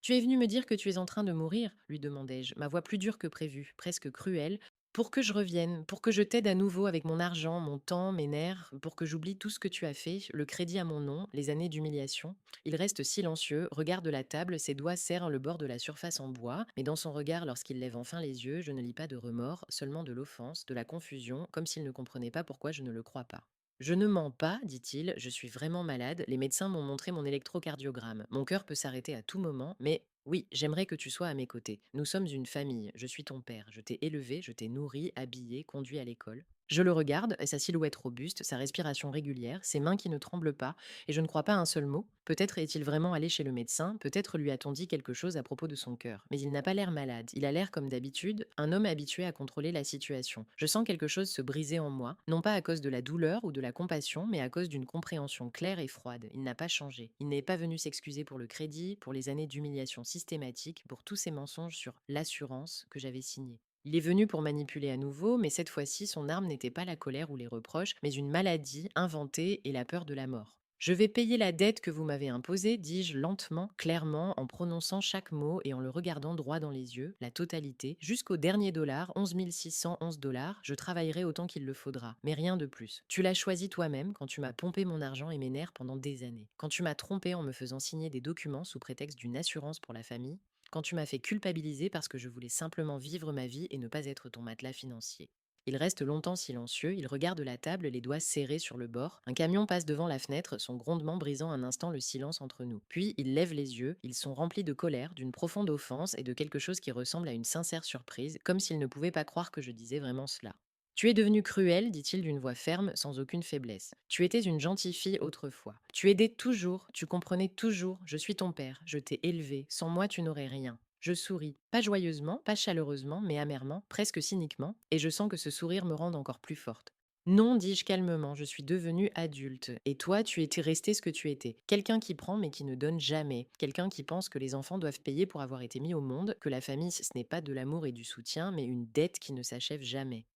Tu es venu me dire que tu es en train de mourir lui demandai-je, ma voix plus dure que prévu, presque cruelle. Pour que je revienne, pour que je t'aide à nouveau avec mon argent, mon temps, mes nerfs, pour que j'oublie tout ce que tu as fait, le crédit à mon nom, les années d'humiliation. Il reste silencieux, regarde la table, ses doigts serrent le bord de la surface en bois, mais dans son regard, lorsqu'il lève enfin les yeux, je ne lis pas de remords, seulement de l'offense, de la confusion, comme s'il ne comprenait pas pourquoi je ne le crois pas. Je ne mens pas, dit-il, je suis vraiment malade, les médecins m'ont montré mon électrocardiogramme. Mon cœur peut s'arrêter à tout moment, mais oui, j'aimerais que tu sois à mes côtés. Nous sommes une famille, je suis ton père, je t'ai élevé, je t'ai nourri, habillé, conduit à l'école. Je le regarde, et sa silhouette robuste, sa respiration régulière, ses mains qui ne tremblent pas, et je ne crois pas un seul mot. Peut-être est-il vraiment allé chez le médecin, peut-être lui a-t-on dit quelque chose à propos de son cœur. Mais il n'a pas l'air malade, il a l'air comme d'habitude, un homme habitué à contrôler la situation. Je sens quelque chose se briser en moi, non pas à cause de la douleur ou de la compassion, mais à cause d'une compréhension claire et froide. Il n'a pas changé. Il n'est pas venu s'excuser pour le crédit, pour les années d'humiliation systématique, pour tous ces mensonges sur l'assurance que j'avais signée. Il est venu pour manipuler à nouveau, mais cette fois-ci, son arme n'était pas la colère ou les reproches, mais une maladie inventée et la peur de la mort. Je vais payer la dette que vous m'avez imposée, dis-je lentement, clairement, en prononçant chaque mot et en le regardant droit dans les yeux, la totalité, jusqu'au dernier dollar, 11 611 dollars, je travaillerai autant qu'il le faudra, mais rien de plus. Tu l'as choisi toi-même quand tu m'as pompé mon argent et mes nerfs pendant des années, quand tu m'as trompé en me faisant signer des documents sous prétexte d'une assurance pour la famille, quand tu m'as fait culpabiliser parce que je voulais simplement vivre ma vie et ne pas être ton matelas financier. Il reste longtemps silencieux, il regarde la table, les doigts serrés sur le bord. Un camion passe devant la fenêtre, son grondement brisant un instant le silence entre nous. Puis il lève les yeux, ils sont remplis de colère, d'une profonde offense et de quelque chose qui ressemble à une sincère surprise, comme s'il ne pouvait pas croire que je disais vraiment cela. Tu es devenue cruelle, dit-il d'une voix ferme, sans aucune faiblesse. Tu étais une gentille fille autrefois. Tu aidais toujours, tu comprenais toujours. Je suis ton père, je t'ai élevé. Sans moi, tu n'aurais rien. Je souris, pas joyeusement, pas chaleureusement, mais amèrement, presque cyniquement, et je sens que ce sourire me rend encore plus forte. Non, dis-je calmement, je suis devenue adulte. Et toi, tu étais resté ce que tu étais. Quelqu'un qui prend mais qui ne donne jamais. Quelqu'un qui pense que les enfants doivent payer pour avoir été mis au monde, que la famille, ce n'est pas de l'amour et du soutien, mais une dette qui ne s'achève jamais.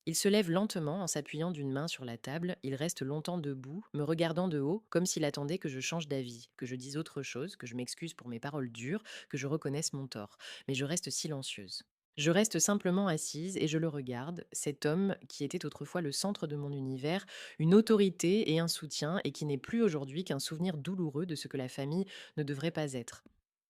Il se lève lentement en s'appuyant d'une main sur la table, il reste longtemps debout, me regardant de haut, comme s'il attendait que je change d'avis, que je dise autre chose, que je m'excuse pour mes paroles dures, que je reconnaisse mon tort. Mais je reste silencieuse. Je reste simplement assise et je le regarde, cet homme qui était autrefois le centre de mon univers, une autorité et un soutien, et qui n'est plus aujourd'hui qu'un souvenir douloureux de ce que la famille ne devrait pas être.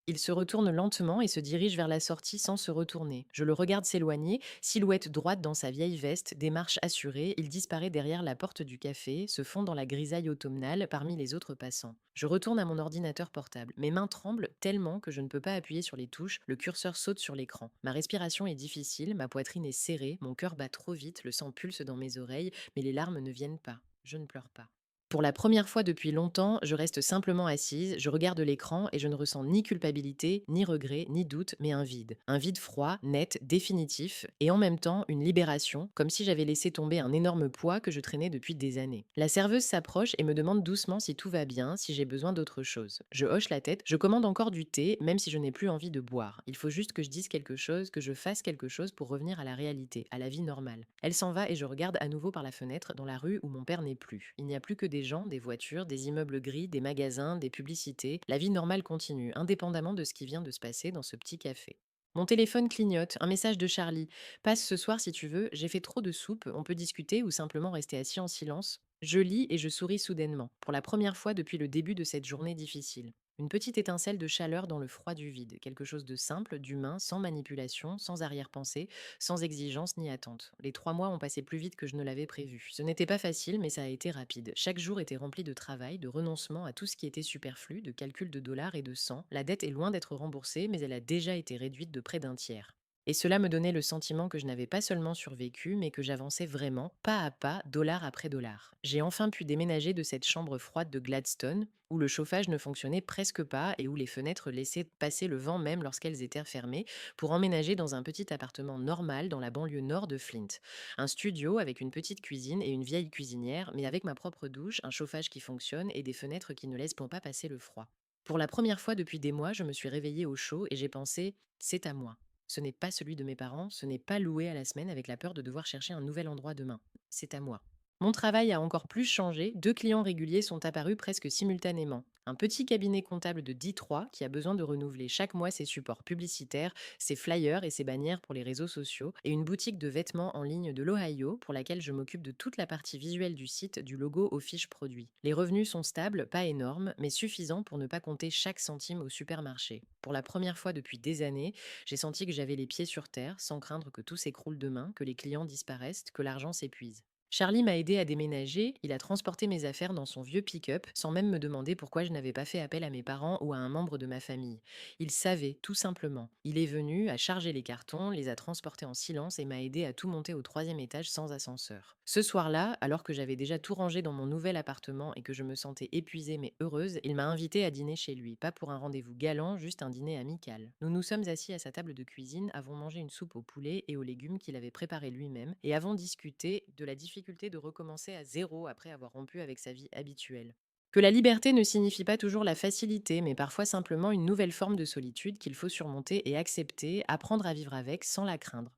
Il se retourne lentement et se dirige vers la sortie sans se retourner. Je le regarde s'éloigner, silhouette droite dans sa vieille veste, démarche assurée, il disparaît derrière la porte du café, se fond dans la grisaille automnale parmi les autres passants. Je retourne à mon ordinateur portable. Mes mains tremblent tellement que je ne peux pas appuyer sur les touches, le curseur saute sur l'écran. Ma respiration est difficile, ma poitrine est serrée, mon cœur bat trop vite, le sang pulse dans mes oreilles, mais les larmes ne viennent pas. Je ne pleure pas. Pour la première fois depuis longtemps, je reste simplement assise, je regarde l'écran et je ne ressens ni culpabilité, ni regret, ni doute, mais un vide. Un vide froid, net, définitif, et en même temps une libération, comme si j'avais laissé tomber un énorme poids que je traînais depuis des années. La serveuse s'approche et me demande doucement si tout va bien, si j'ai besoin d'autre chose. Je hoche la tête, je commande encore du thé, même si je n'ai plus envie de boire. Il faut juste que je dise quelque chose, que je fasse quelque chose pour revenir à la réalité, à la vie normale. Elle s'en va et je regarde à nouveau par la fenêtre dans la rue où mon père n'est plus. Il n'y a plus que des gens, des voitures, des immeubles gris, des magasins, des publicités. La vie normale continue, indépendamment de ce qui vient de se passer dans ce petit café. Mon téléphone clignote, un message de Charlie. Passe ce soir si tu veux, j'ai fait trop de soupe, on peut discuter ou simplement rester assis en silence. Je lis et je souris soudainement, pour la première fois depuis le début de cette journée difficile. Une petite étincelle de chaleur dans le froid du vide, quelque chose de simple, d'humain, sans manipulation, sans arrière-pensée, sans exigence ni attente. Les 3 mois ont passé plus vite que je ne l'avais prévu. Ce n'était pas facile, mais ça a été rapide. Chaque jour était rempli de travail, de renoncement à tout ce qui était superflu, de calcul de dollars et de cents. La dette est loin d'être remboursée, mais elle a déjà été réduite de près d'un tiers. Et cela me donnait le sentiment que je n'avais pas seulement survécu, mais que j'avançais vraiment, pas à pas, dollar après dollar. J'ai enfin pu déménager de cette chambre froide de Gladstone, où le chauffage ne fonctionnait presque pas et où les fenêtres laissaient passer le vent même lorsqu'elles étaient fermées, pour emménager dans un petit appartement normal dans la banlieue nord de Flint. Un studio avec une petite cuisine et une vieille cuisinière, mais avec ma propre douche, un chauffage qui fonctionne et des fenêtres qui ne laissent pas passer le froid. Pour la première fois depuis des mois, je me suis réveillée au chaud et j'ai pensé, c'est à moi. Ce n'est pas celui de mes parents, ce n'est pas loué à la semaine avec la peur de devoir chercher un nouvel endroit demain. C'est à moi. Mon travail a encore plus changé, 2 clients réguliers sont apparus presque simultanément. Un petit cabinet comptable de Detroit qui a besoin de renouveler chaque mois ses supports publicitaires, ses flyers et ses bannières pour les réseaux sociaux, et une boutique de vêtements en ligne de l'Ohio pour laquelle je m'occupe de toute la partie visuelle du site, du logo aux fiches produits. Les revenus sont stables, pas énormes, mais suffisants pour ne pas compter chaque centime au supermarché. Pour la première fois depuis des années, j'ai senti que j'avais les pieds sur terre, sans craindre que tout s'écroule demain, que les clients disparaissent, que l'argent s'épuise. Charlie m'a aidé à déménager, il a transporté mes affaires dans son vieux pick-up sans même me demander pourquoi je n'avais pas fait appel à mes parents ou à un membre de ma famille. Il savait, tout simplement. Il est venu, a chargé les cartons, les a transportés en silence et m'a aidé à tout monter au troisième étage sans ascenseur. Ce soir-là, alors que j'avais déjà tout rangé dans mon nouvel appartement et que je me sentais épuisée mais heureuse, il m'a invitée à dîner chez lui. Pas pour un rendez-vous galant, juste un dîner amical. Nous nous sommes assis à sa table de cuisine, avons mangé une soupe au poulet et aux légumes qu'il avait préparé lui-même et avons discuté de la difficulté de recommencer à zéro après avoir rompu avec sa vie habituelle. Que la liberté ne signifie pas toujours la facilité, mais parfois simplement une nouvelle forme de solitude qu'il faut surmonter et accepter, apprendre à vivre avec sans la craindre.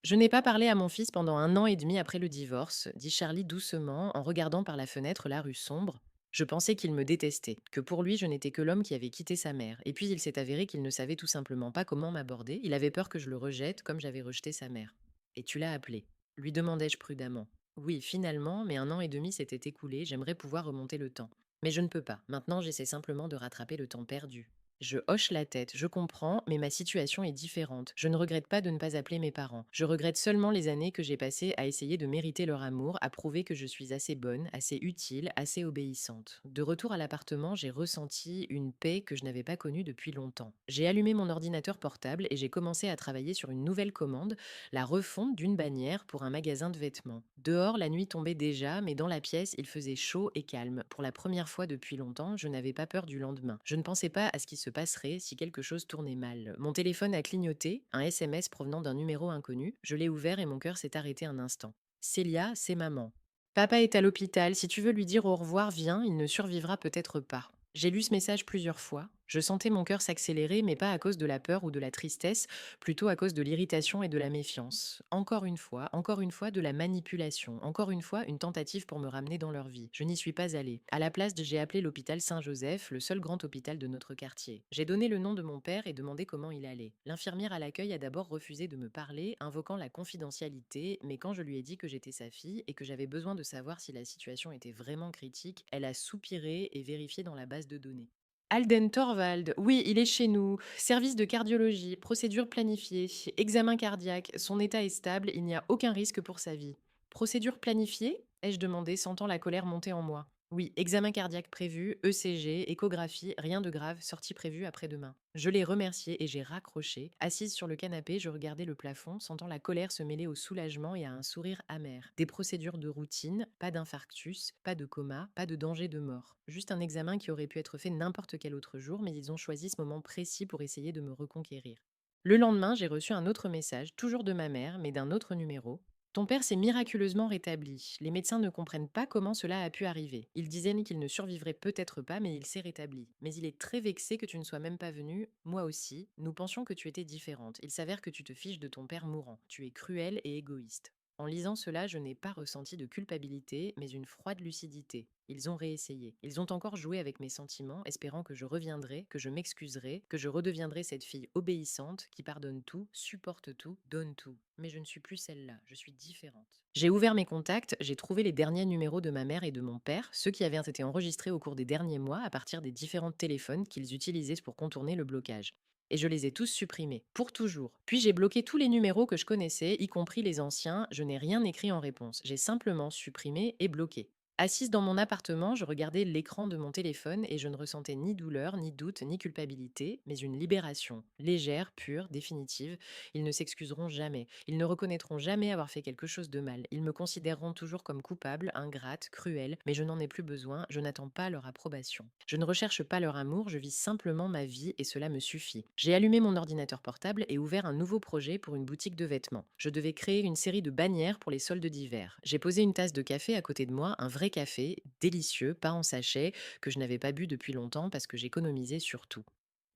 Je n'ai pas parlé à mon fils pendant 1 an et demi après le divorce, dit Charlie doucement en regardant par la fenêtre la rue sombre. Je pensais qu'il me détestait, que pour lui je n'étais que l'homme qui avait quitté sa mère, et puis il s'est avéré qu'il ne savait tout simplement pas comment m'aborder, il avait peur que je le rejette comme j'avais rejeté sa mère. Et tu l'as appelé, lui demandai-je prudemment. Oui, finalement, mais 1 an et demi s'était écoulé, j'aimerais pouvoir remonter le temps. Mais je ne peux pas, maintenant j'essaie simplement de rattraper le temps perdu. Je hoche la tête, je comprends, mais ma situation est différente. Je ne regrette pas de ne pas appeler mes parents. Je regrette seulement les années que j'ai passées à essayer de mériter leur amour, à prouver que je suis assez bonne, assez utile, assez obéissante. De retour à l'appartement, j'ai ressenti une paix que je n'avais pas connue depuis longtemps. J'ai allumé mon ordinateur portable et j'ai commencé à travailler sur une nouvelle commande, la refonte d'une bannière pour un magasin de vêtements. Dehors, la nuit tombait déjà, mais dans la pièce, il faisait chaud et calme. Pour la première fois depuis longtemps, je n'avais pas peur du lendemain. Je ne pensais pas à ce qui se passerait si quelque chose tournait mal. Mon téléphone a clignoté, un SMS provenant d'un numéro inconnu. Je l'ai ouvert et mon cœur s'est arrêté un instant. Célia, c'est maman. Papa est à l'hôpital. Si tu veux lui dire au revoir, viens, il ne survivra peut-être pas. J'ai lu ce message plusieurs fois. Je sentais mon cœur s'accélérer, mais pas à cause de la peur ou de la tristesse, plutôt à cause de l'irritation et de la méfiance. Encore une fois, de la manipulation. Encore une fois, une tentative pour me ramener dans leur vie. Je n'y suis pas allée. À la place, j'ai appelé l'hôpital Saint-Joseph, le seul grand hôpital de notre quartier. J'ai donné le nom de mon père et demandé comment il allait. L'infirmière à l'accueil a d'abord refusé de me parler, invoquant la confidentialité, mais quand je lui ai dit que j'étais sa fille et que j'avais besoin de savoir si la situation était vraiment critique, elle a soupiré et vérifié dans la base de données. Alden Torvald, oui, il est chez nous. Service de cardiologie, procédure planifiée, examen cardiaque, son état est stable, il n'y a aucun risque pour sa vie. Procédure planifiée ai-je demandé, sentant la colère monter en moi. Oui, examen cardiaque prévu, ECG, échographie, rien de grave, sortie prévue après-demain. Je l'ai remercié et j'ai raccroché. Assise sur le canapé, je regardais le plafond, sentant la colère se mêler au soulagement et à un sourire amer. Des procédures de routine, pas d'infarctus, pas de coma, pas de danger de mort. Juste un examen qui aurait pu être fait n'importe quel autre jour, mais ils ont choisi ce moment précis pour essayer de me reconquérir. Le lendemain, j'ai reçu un autre message, toujours de ma mère, mais d'un autre numéro. Ton père s'est miraculeusement rétabli. Les médecins ne comprennent pas comment cela a pu arriver. Ils disaient qu'il ne survivrait peut-être pas, mais il s'est rétabli. Mais il est très vexé que tu ne sois même pas venue. Moi aussi. Nous pensions que tu étais différente. Il s'avère que tu te fiches de ton père mourant. Tu es cruelle et égoïste. En lisant cela, je n'ai pas ressenti de culpabilité, mais une froide lucidité. Ils ont réessayé. Ils ont encore joué avec mes sentiments, espérant que je reviendrai, que je m'excuserai, que je redeviendrai cette fille obéissante qui pardonne tout, supporte tout, donne tout. Mais je ne suis plus celle-là, je suis différente. J'ai ouvert mes contacts, j'ai trouvé les derniers numéros de ma mère et de mon père, ceux qui avaient été enregistrés au cours des derniers mois à partir des différents téléphones qu'ils utilisaient pour contourner le blocage. Et je les ai tous supprimés, pour toujours. Puis j'ai bloqué tous les numéros que je connaissais, y compris les anciens, je n'ai rien écrit en réponse. J'ai simplement supprimé et bloqué. Assise dans mon appartement, je regardais l'écran de mon téléphone et je ne ressentais ni douleur, ni doute, ni culpabilité, mais une libération, légère, pure, définitive. Ils ne s'excuseront jamais, ils ne reconnaîtront jamais avoir fait quelque chose de mal, ils me considéreront toujours comme coupable, ingrate, cruelle, mais je n'en ai plus besoin, je n'attends pas leur approbation. Je ne recherche pas leur amour, je vis simplement ma vie et cela me suffit. J'ai allumé mon ordinateur portable et ouvert un nouveau projet pour une boutique de vêtements. Je devais créer une série de bannières pour les soldes d'hiver. J'ai posé une tasse de café à côté de moi, un vrai café, délicieux, pas en sachet, que je n'avais pas bu depuis longtemps parce que j'économisais sur tout.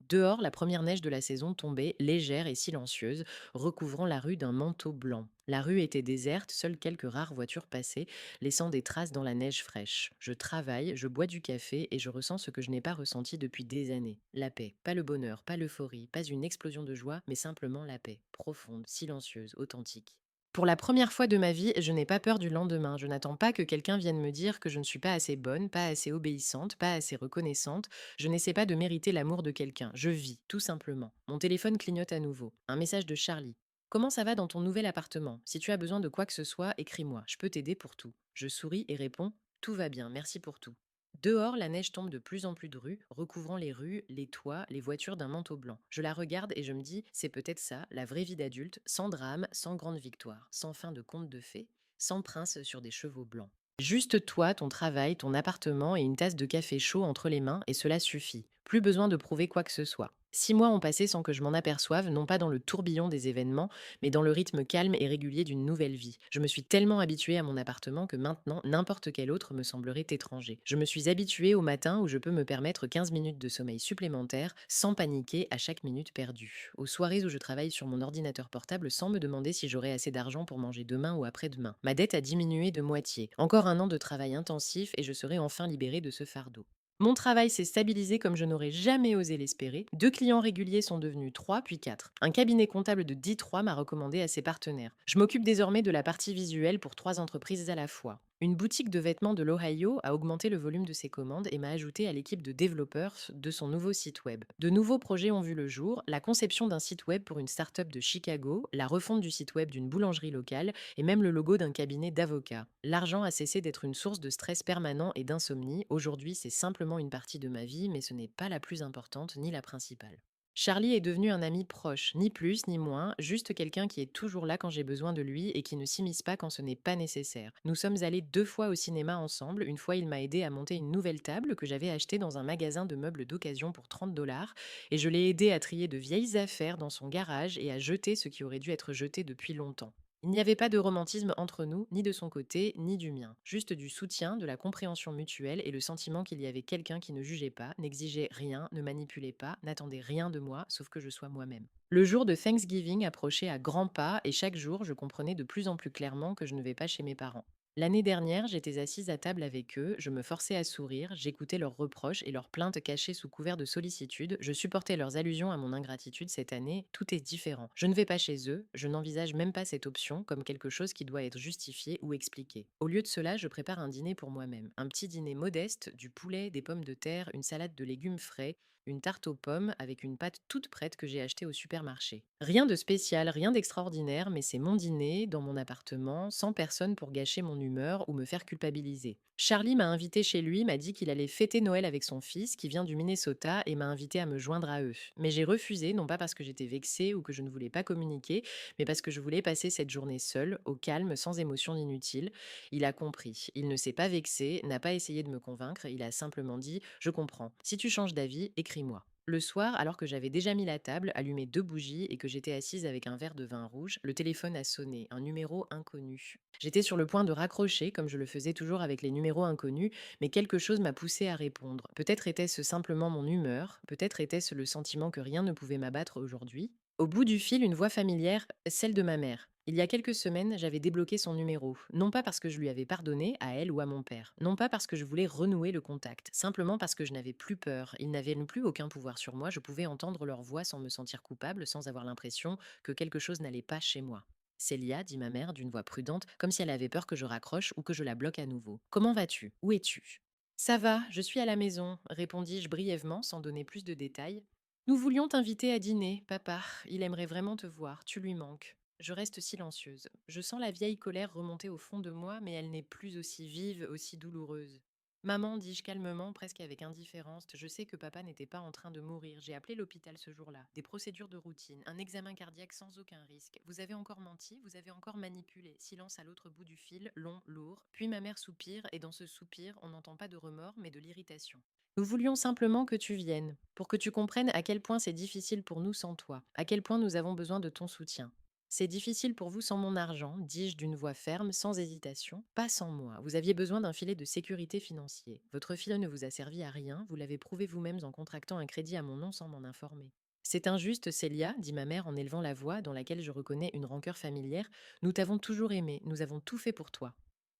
Dehors, la première neige de la saison tombait, légère et silencieuse, recouvrant la rue d'un manteau blanc. La rue était déserte, seules quelques rares voitures passaient, laissant des traces dans la neige fraîche. Je travaille, je bois du café et je ressens ce que je n'ai pas ressenti depuis des années. La paix. Pas le bonheur, pas l'euphorie, pas une explosion de joie, mais simplement la paix. Profonde, silencieuse, authentique. Pour la première fois de ma vie, je n'ai pas peur du lendemain. Je n'attends pas que quelqu'un vienne me dire que je ne suis pas assez bonne, pas assez obéissante, pas assez reconnaissante. Je n'essaie pas de mériter l'amour de quelqu'un. Je vis, tout simplement. Mon téléphone clignote à nouveau. Un message de Charlie. Comment ça va dans ton nouvel appartement? Si tu as besoin de quoi que ce soit, écris-moi. Je peux t'aider pour tout. Je souris et réponds. Tout va bien, merci pour tout. Dehors, la neige tombe de plus en plus drue, recouvrant les rues, les toits, les voitures d'un manteau blanc. Je la regarde et je me dis, c'est peut-être ça, la vraie vie d'adulte, sans drame, sans grande victoire, sans fin de conte de fées, sans prince sur des chevaux blancs. Juste toi, ton travail, ton appartement et une tasse de café chaud entre les mains, et cela suffit. Plus besoin de prouver quoi que ce soit. 6 mois ont passé sans que je m'en aperçoive, non pas dans le tourbillon des événements, mais dans le rythme calme et régulier d'une nouvelle vie. Je me suis tellement habituée à mon appartement que maintenant, n'importe quel autre me semblerait étranger. Je me suis habituée au matin où je peux me permettre 15 minutes de sommeil supplémentaire sans paniquer à chaque minute perdue. Aux soirées où je travaille sur mon ordinateur portable sans me demander si j'aurai assez d'argent pour manger demain ou après-demain. Ma dette a diminué de moitié. Encore un an de travail intensif et je serai enfin libérée de ce fardeau. Mon travail s'est stabilisé comme je n'aurais jamais osé l'espérer. 2 clients réguliers sont devenus 3 puis 4. Un cabinet comptable de 10-3 m'a recommandé à ses partenaires. Je m'occupe désormais de la partie visuelle pour 3 entreprises à la fois. Une boutique de vêtements de l'Ohio a augmenté le volume de ses commandes et m'a ajouté à l'équipe de développeurs de son nouveau site web. De nouveaux projets ont vu le jour, la conception d'un site web pour une start-up de Chicago, la refonte du site web d'une boulangerie locale et même le logo d'un cabinet d'avocats. L'argent a cessé d'être une source de stress permanent et d'insomnie. Aujourd'hui, c'est simplement une partie de ma vie, mais ce n'est pas la plus importante ni la principale. Charlie est devenu un ami proche, ni plus ni moins, juste quelqu'un qui est toujours là quand j'ai besoin de lui et qui ne s'immisce pas quand ce n'est pas nécessaire. Nous sommes allés 2 fois au cinéma ensemble. Une fois, il m'a aidé à monter une nouvelle table que j'avais achetée dans un magasin de meubles d'occasion pour 30 $ et je l'ai aidé à trier de vieilles affaires dans son garage et à jeter ce qui aurait dû être jeté depuis longtemps. Il n'y avait pas de romantisme entre nous, ni de son côté, ni du mien. Juste du soutien, de la compréhension mutuelle et le sentiment qu'il y avait quelqu'un qui ne jugeait pas, n'exigeait rien, ne manipulait pas, n'attendait rien de moi, sauf que je sois moi-même. Le jour de Thanksgiving approchait à grands pas et chaque jour, je comprenais de plus en plus clairement que je ne vais pas chez mes parents. L'année dernière, j'étais assise à table avec eux, je me forçais à sourire, j'écoutais leurs reproches et leurs plaintes cachées sous couvert de sollicitude, je supportais leurs allusions à mon ingratitude. Cette année, tout est différent. Je ne vais pas chez eux, je n'envisage même pas cette option comme quelque chose qui doit être justifié ou expliqué. Au lieu de cela, je prépare un dîner pour moi-même. Un petit dîner modeste, du poulet, des pommes de terre, une salade de légumes frais, une tarte aux pommes avec une pâte toute prête que j'ai achetée au supermarché. Rien de spécial, rien d'extraordinaire, mais c'est mon dîner, dans mon appartement, sans personne pour gâcher mon humeur ou me faire culpabiliser. Charlie m'a invité chez lui, m'a dit qu'il allait fêter Noël avec son fils, qui vient du Minnesota, et m'a invité à me joindre à eux. Mais j'ai refusé, non pas parce que j'étais vexée ou que je ne voulais pas communiquer, mais parce que je voulais passer cette journée seule, au calme, sans émotion inutile. Il a compris. Il ne s'est pas vexé, n'a pas essayé de me convaincre, il a simplement dit: Je comprends. Si tu changes d'avis, écris-moi. Le soir, alors que j'avais déjà mis la table, allumé 2 bougies et que j'étais assise avec un verre de vin rouge, le téléphone a sonné, un numéro inconnu. J'étais sur le point de raccrocher, comme je le faisais toujours avec les numéros inconnus, mais quelque chose m'a poussé à répondre. Peut-être était-ce simplement mon humeur, peut-être était-ce le sentiment que rien ne pouvait m'abattre aujourd'hui. Au bout du fil, une voix familière, celle de ma mère. Il y a quelques semaines, j'avais débloqué son numéro, non pas parce que je lui avais pardonné, à elle ou à mon père, non pas parce que je voulais renouer le contact, simplement parce que je n'avais plus peur, ils n'avaient plus aucun pouvoir sur moi, je pouvais entendre leur voix sans me sentir coupable, sans avoir l'impression que quelque chose n'allait pas chez moi. Célia, dit ma mère d'une voix prudente, comme si elle avait peur que je raccroche ou que je la bloque à nouveau. Comment vas-tu? Où es-tu? Ça va, je suis à la maison, répondis-je brièvement sans donner plus de détails. Nous voulions t'inviter à dîner, papa. Il aimerait vraiment te voir, tu lui manques. Je reste silencieuse. Je sens la vieille colère remonter au fond de moi, mais elle n'est plus aussi vive, aussi douloureuse. Maman, dis-je calmement, presque avec indifférence, je sais que papa n'était pas en train de mourir. J'ai appelé l'hôpital ce jour-là. Des procédures de routine, un examen cardiaque sans aucun risque. Vous avez encore menti, vous avez encore manipulé. Silence à l'autre bout du fil, long, lourd. Puis ma mère soupire, et dans ce soupir, on n'entend pas de remords, mais de l'irritation. Nous voulions simplement que tu viennes, pour que tu comprennes à quel point c'est difficile pour nous sans toi, à quel point nous avons besoin de ton soutien. C'est difficile pour vous sans mon argent, dis-je d'une voix ferme, sans hésitation. Pas sans moi. Vous aviez besoin d'un filet de sécurité financier. Votre filet ne vous a servi à rien, vous l'avez prouvé vous-même en contractant un crédit à mon nom sans m'en informer. C'est injuste, Célia, dit ma mère en élevant la voix dans laquelle je reconnais une rancœur familière. Nous t'avons toujours aimé, nous avons tout fait pour toi.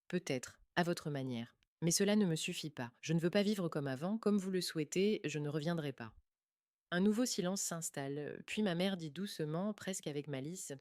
Peut-être, à votre manière. Mais cela ne me suffit pas. Je ne veux pas vivre comme avant, comme vous le souhaitez, je ne reviendrai pas. Un nouveau silence s'installe, puis ma mère dit doucement, presque avec malice: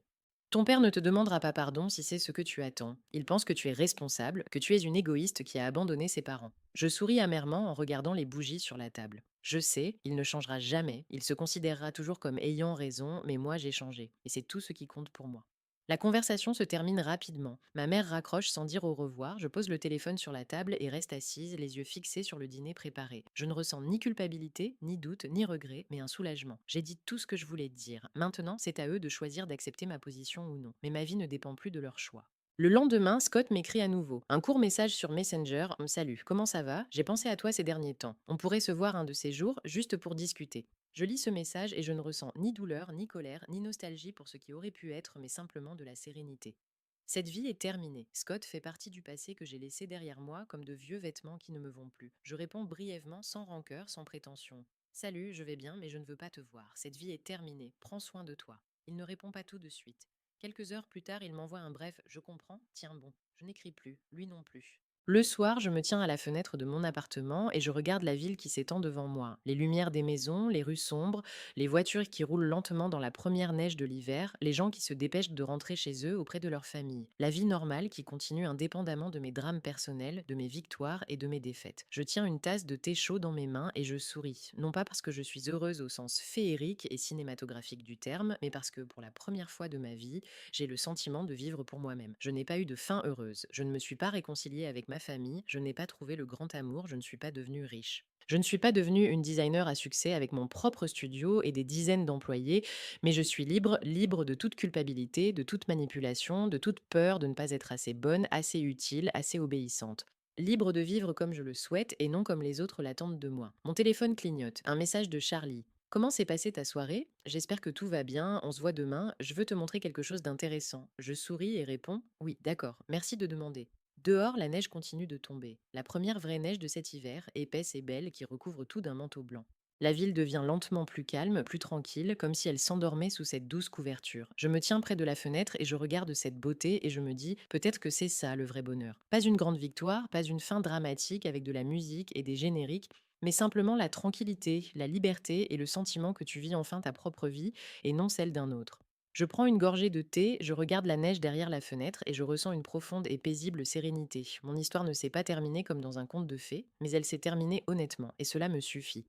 ton père ne te demandera pas pardon si c'est ce que tu attends. Il pense que tu es responsable, que tu es une égoïste qui a abandonné ses parents. Je souris amèrement en regardant les bougies sur la table. Je sais, il ne changera jamais, il se considérera toujours comme ayant raison, mais moi j'ai changé, et c'est tout ce qui compte pour moi. La conversation se termine rapidement. Ma mère raccroche sans dire au revoir, je pose le téléphone sur la table et reste assise, les yeux fixés sur le dîner préparé. Je ne ressens ni culpabilité, ni doute, ni regret, mais un soulagement. J'ai dit tout ce que je voulais dire. Maintenant, c'est à eux de choisir d'accepter ma position ou non. Mais ma vie ne dépend plus de leur choix. Le lendemain, Scott m'écrit à nouveau. Un court message sur Messenger. Salut, comment ça va? J'ai pensé à toi ces derniers temps. On pourrait se voir un de ces jours, juste pour discuter. Je lis ce message et je ne ressens ni douleur, ni colère, ni nostalgie pour ce qui aurait pu être, mais simplement de la sérénité. Cette vie est terminée. Scott fait partie du passé que j'ai laissé derrière moi comme de vieux vêtements qui ne me vont plus. Je réponds brièvement, sans rancœur, sans prétention. Salut, je vais bien, mais je ne veux pas te voir. Cette vie est terminée. Prends soin de toi. Il ne répond pas tout de suite. Quelques heures plus tard, il m'envoie un bref je comprends, tiens bon. Je n'écris plus, lui non plus. Le soir, je me tiens à la fenêtre de mon appartement et je regarde la ville qui s'étend devant moi. Les lumières des maisons, les rues sombres, les voitures qui roulent lentement dans la première neige de l'hiver, les gens qui se dépêchent de rentrer chez eux auprès de leur famille. La vie normale qui continue indépendamment de mes drames personnels, de mes victoires et de mes défaites. Je tiens une tasse de thé chaud dans mes mains et je souris. Non pas parce que je suis heureuse au sens féerique et cinématographique du terme, mais parce que pour la première fois de ma vie, j'ai le sentiment de vivre pour moi-même. Je n'ai pas eu de fin heureuse. Je ne me suis pas réconciliée avec ma famille. Je n'ai pas trouvé le grand amour. Je ne suis pas devenue riche. Je ne suis pas devenue une designer à succès avec mon propre studio et des dizaines d'employés, mais je suis libre, libre de toute culpabilité, de toute manipulation, de toute peur de ne pas être assez bonne, assez utile, assez obéissante. Libre de vivre comme je le souhaite et non comme les autres l'attendent de moi. Mon téléphone clignote. Un message de Charlie. Comment s'est passée ta soirée? J'espère que tout va bien, on se voit demain, je veux te montrer quelque chose d'intéressant. Je souris et réponds: oui, d'accord, merci de demander. Dehors, la neige continue de tomber. La première vraie neige de cet hiver, épaisse et belle, qui recouvre tout d'un manteau blanc. La ville devient lentement plus calme, plus tranquille, comme si elle s'endormait sous cette douce couverture. Je me tiens près de la fenêtre et je regarde cette beauté et je me dis, peut-être que c'est ça le vrai bonheur. Pas une grande victoire, pas une fin dramatique avec de la musique et des génériques, mais simplement la tranquillité, la liberté et le sentiment que tu vis enfin ta propre vie et non celle d'un autre. Je prends une gorgée de thé, je regarde la neige derrière la fenêtre et je ressens une profonde et paisible sérénité. Mon histoire ne s'est pas terminée comme dans un conte de fées, mais elle s'est terminée honnêtement, et cela me suffit.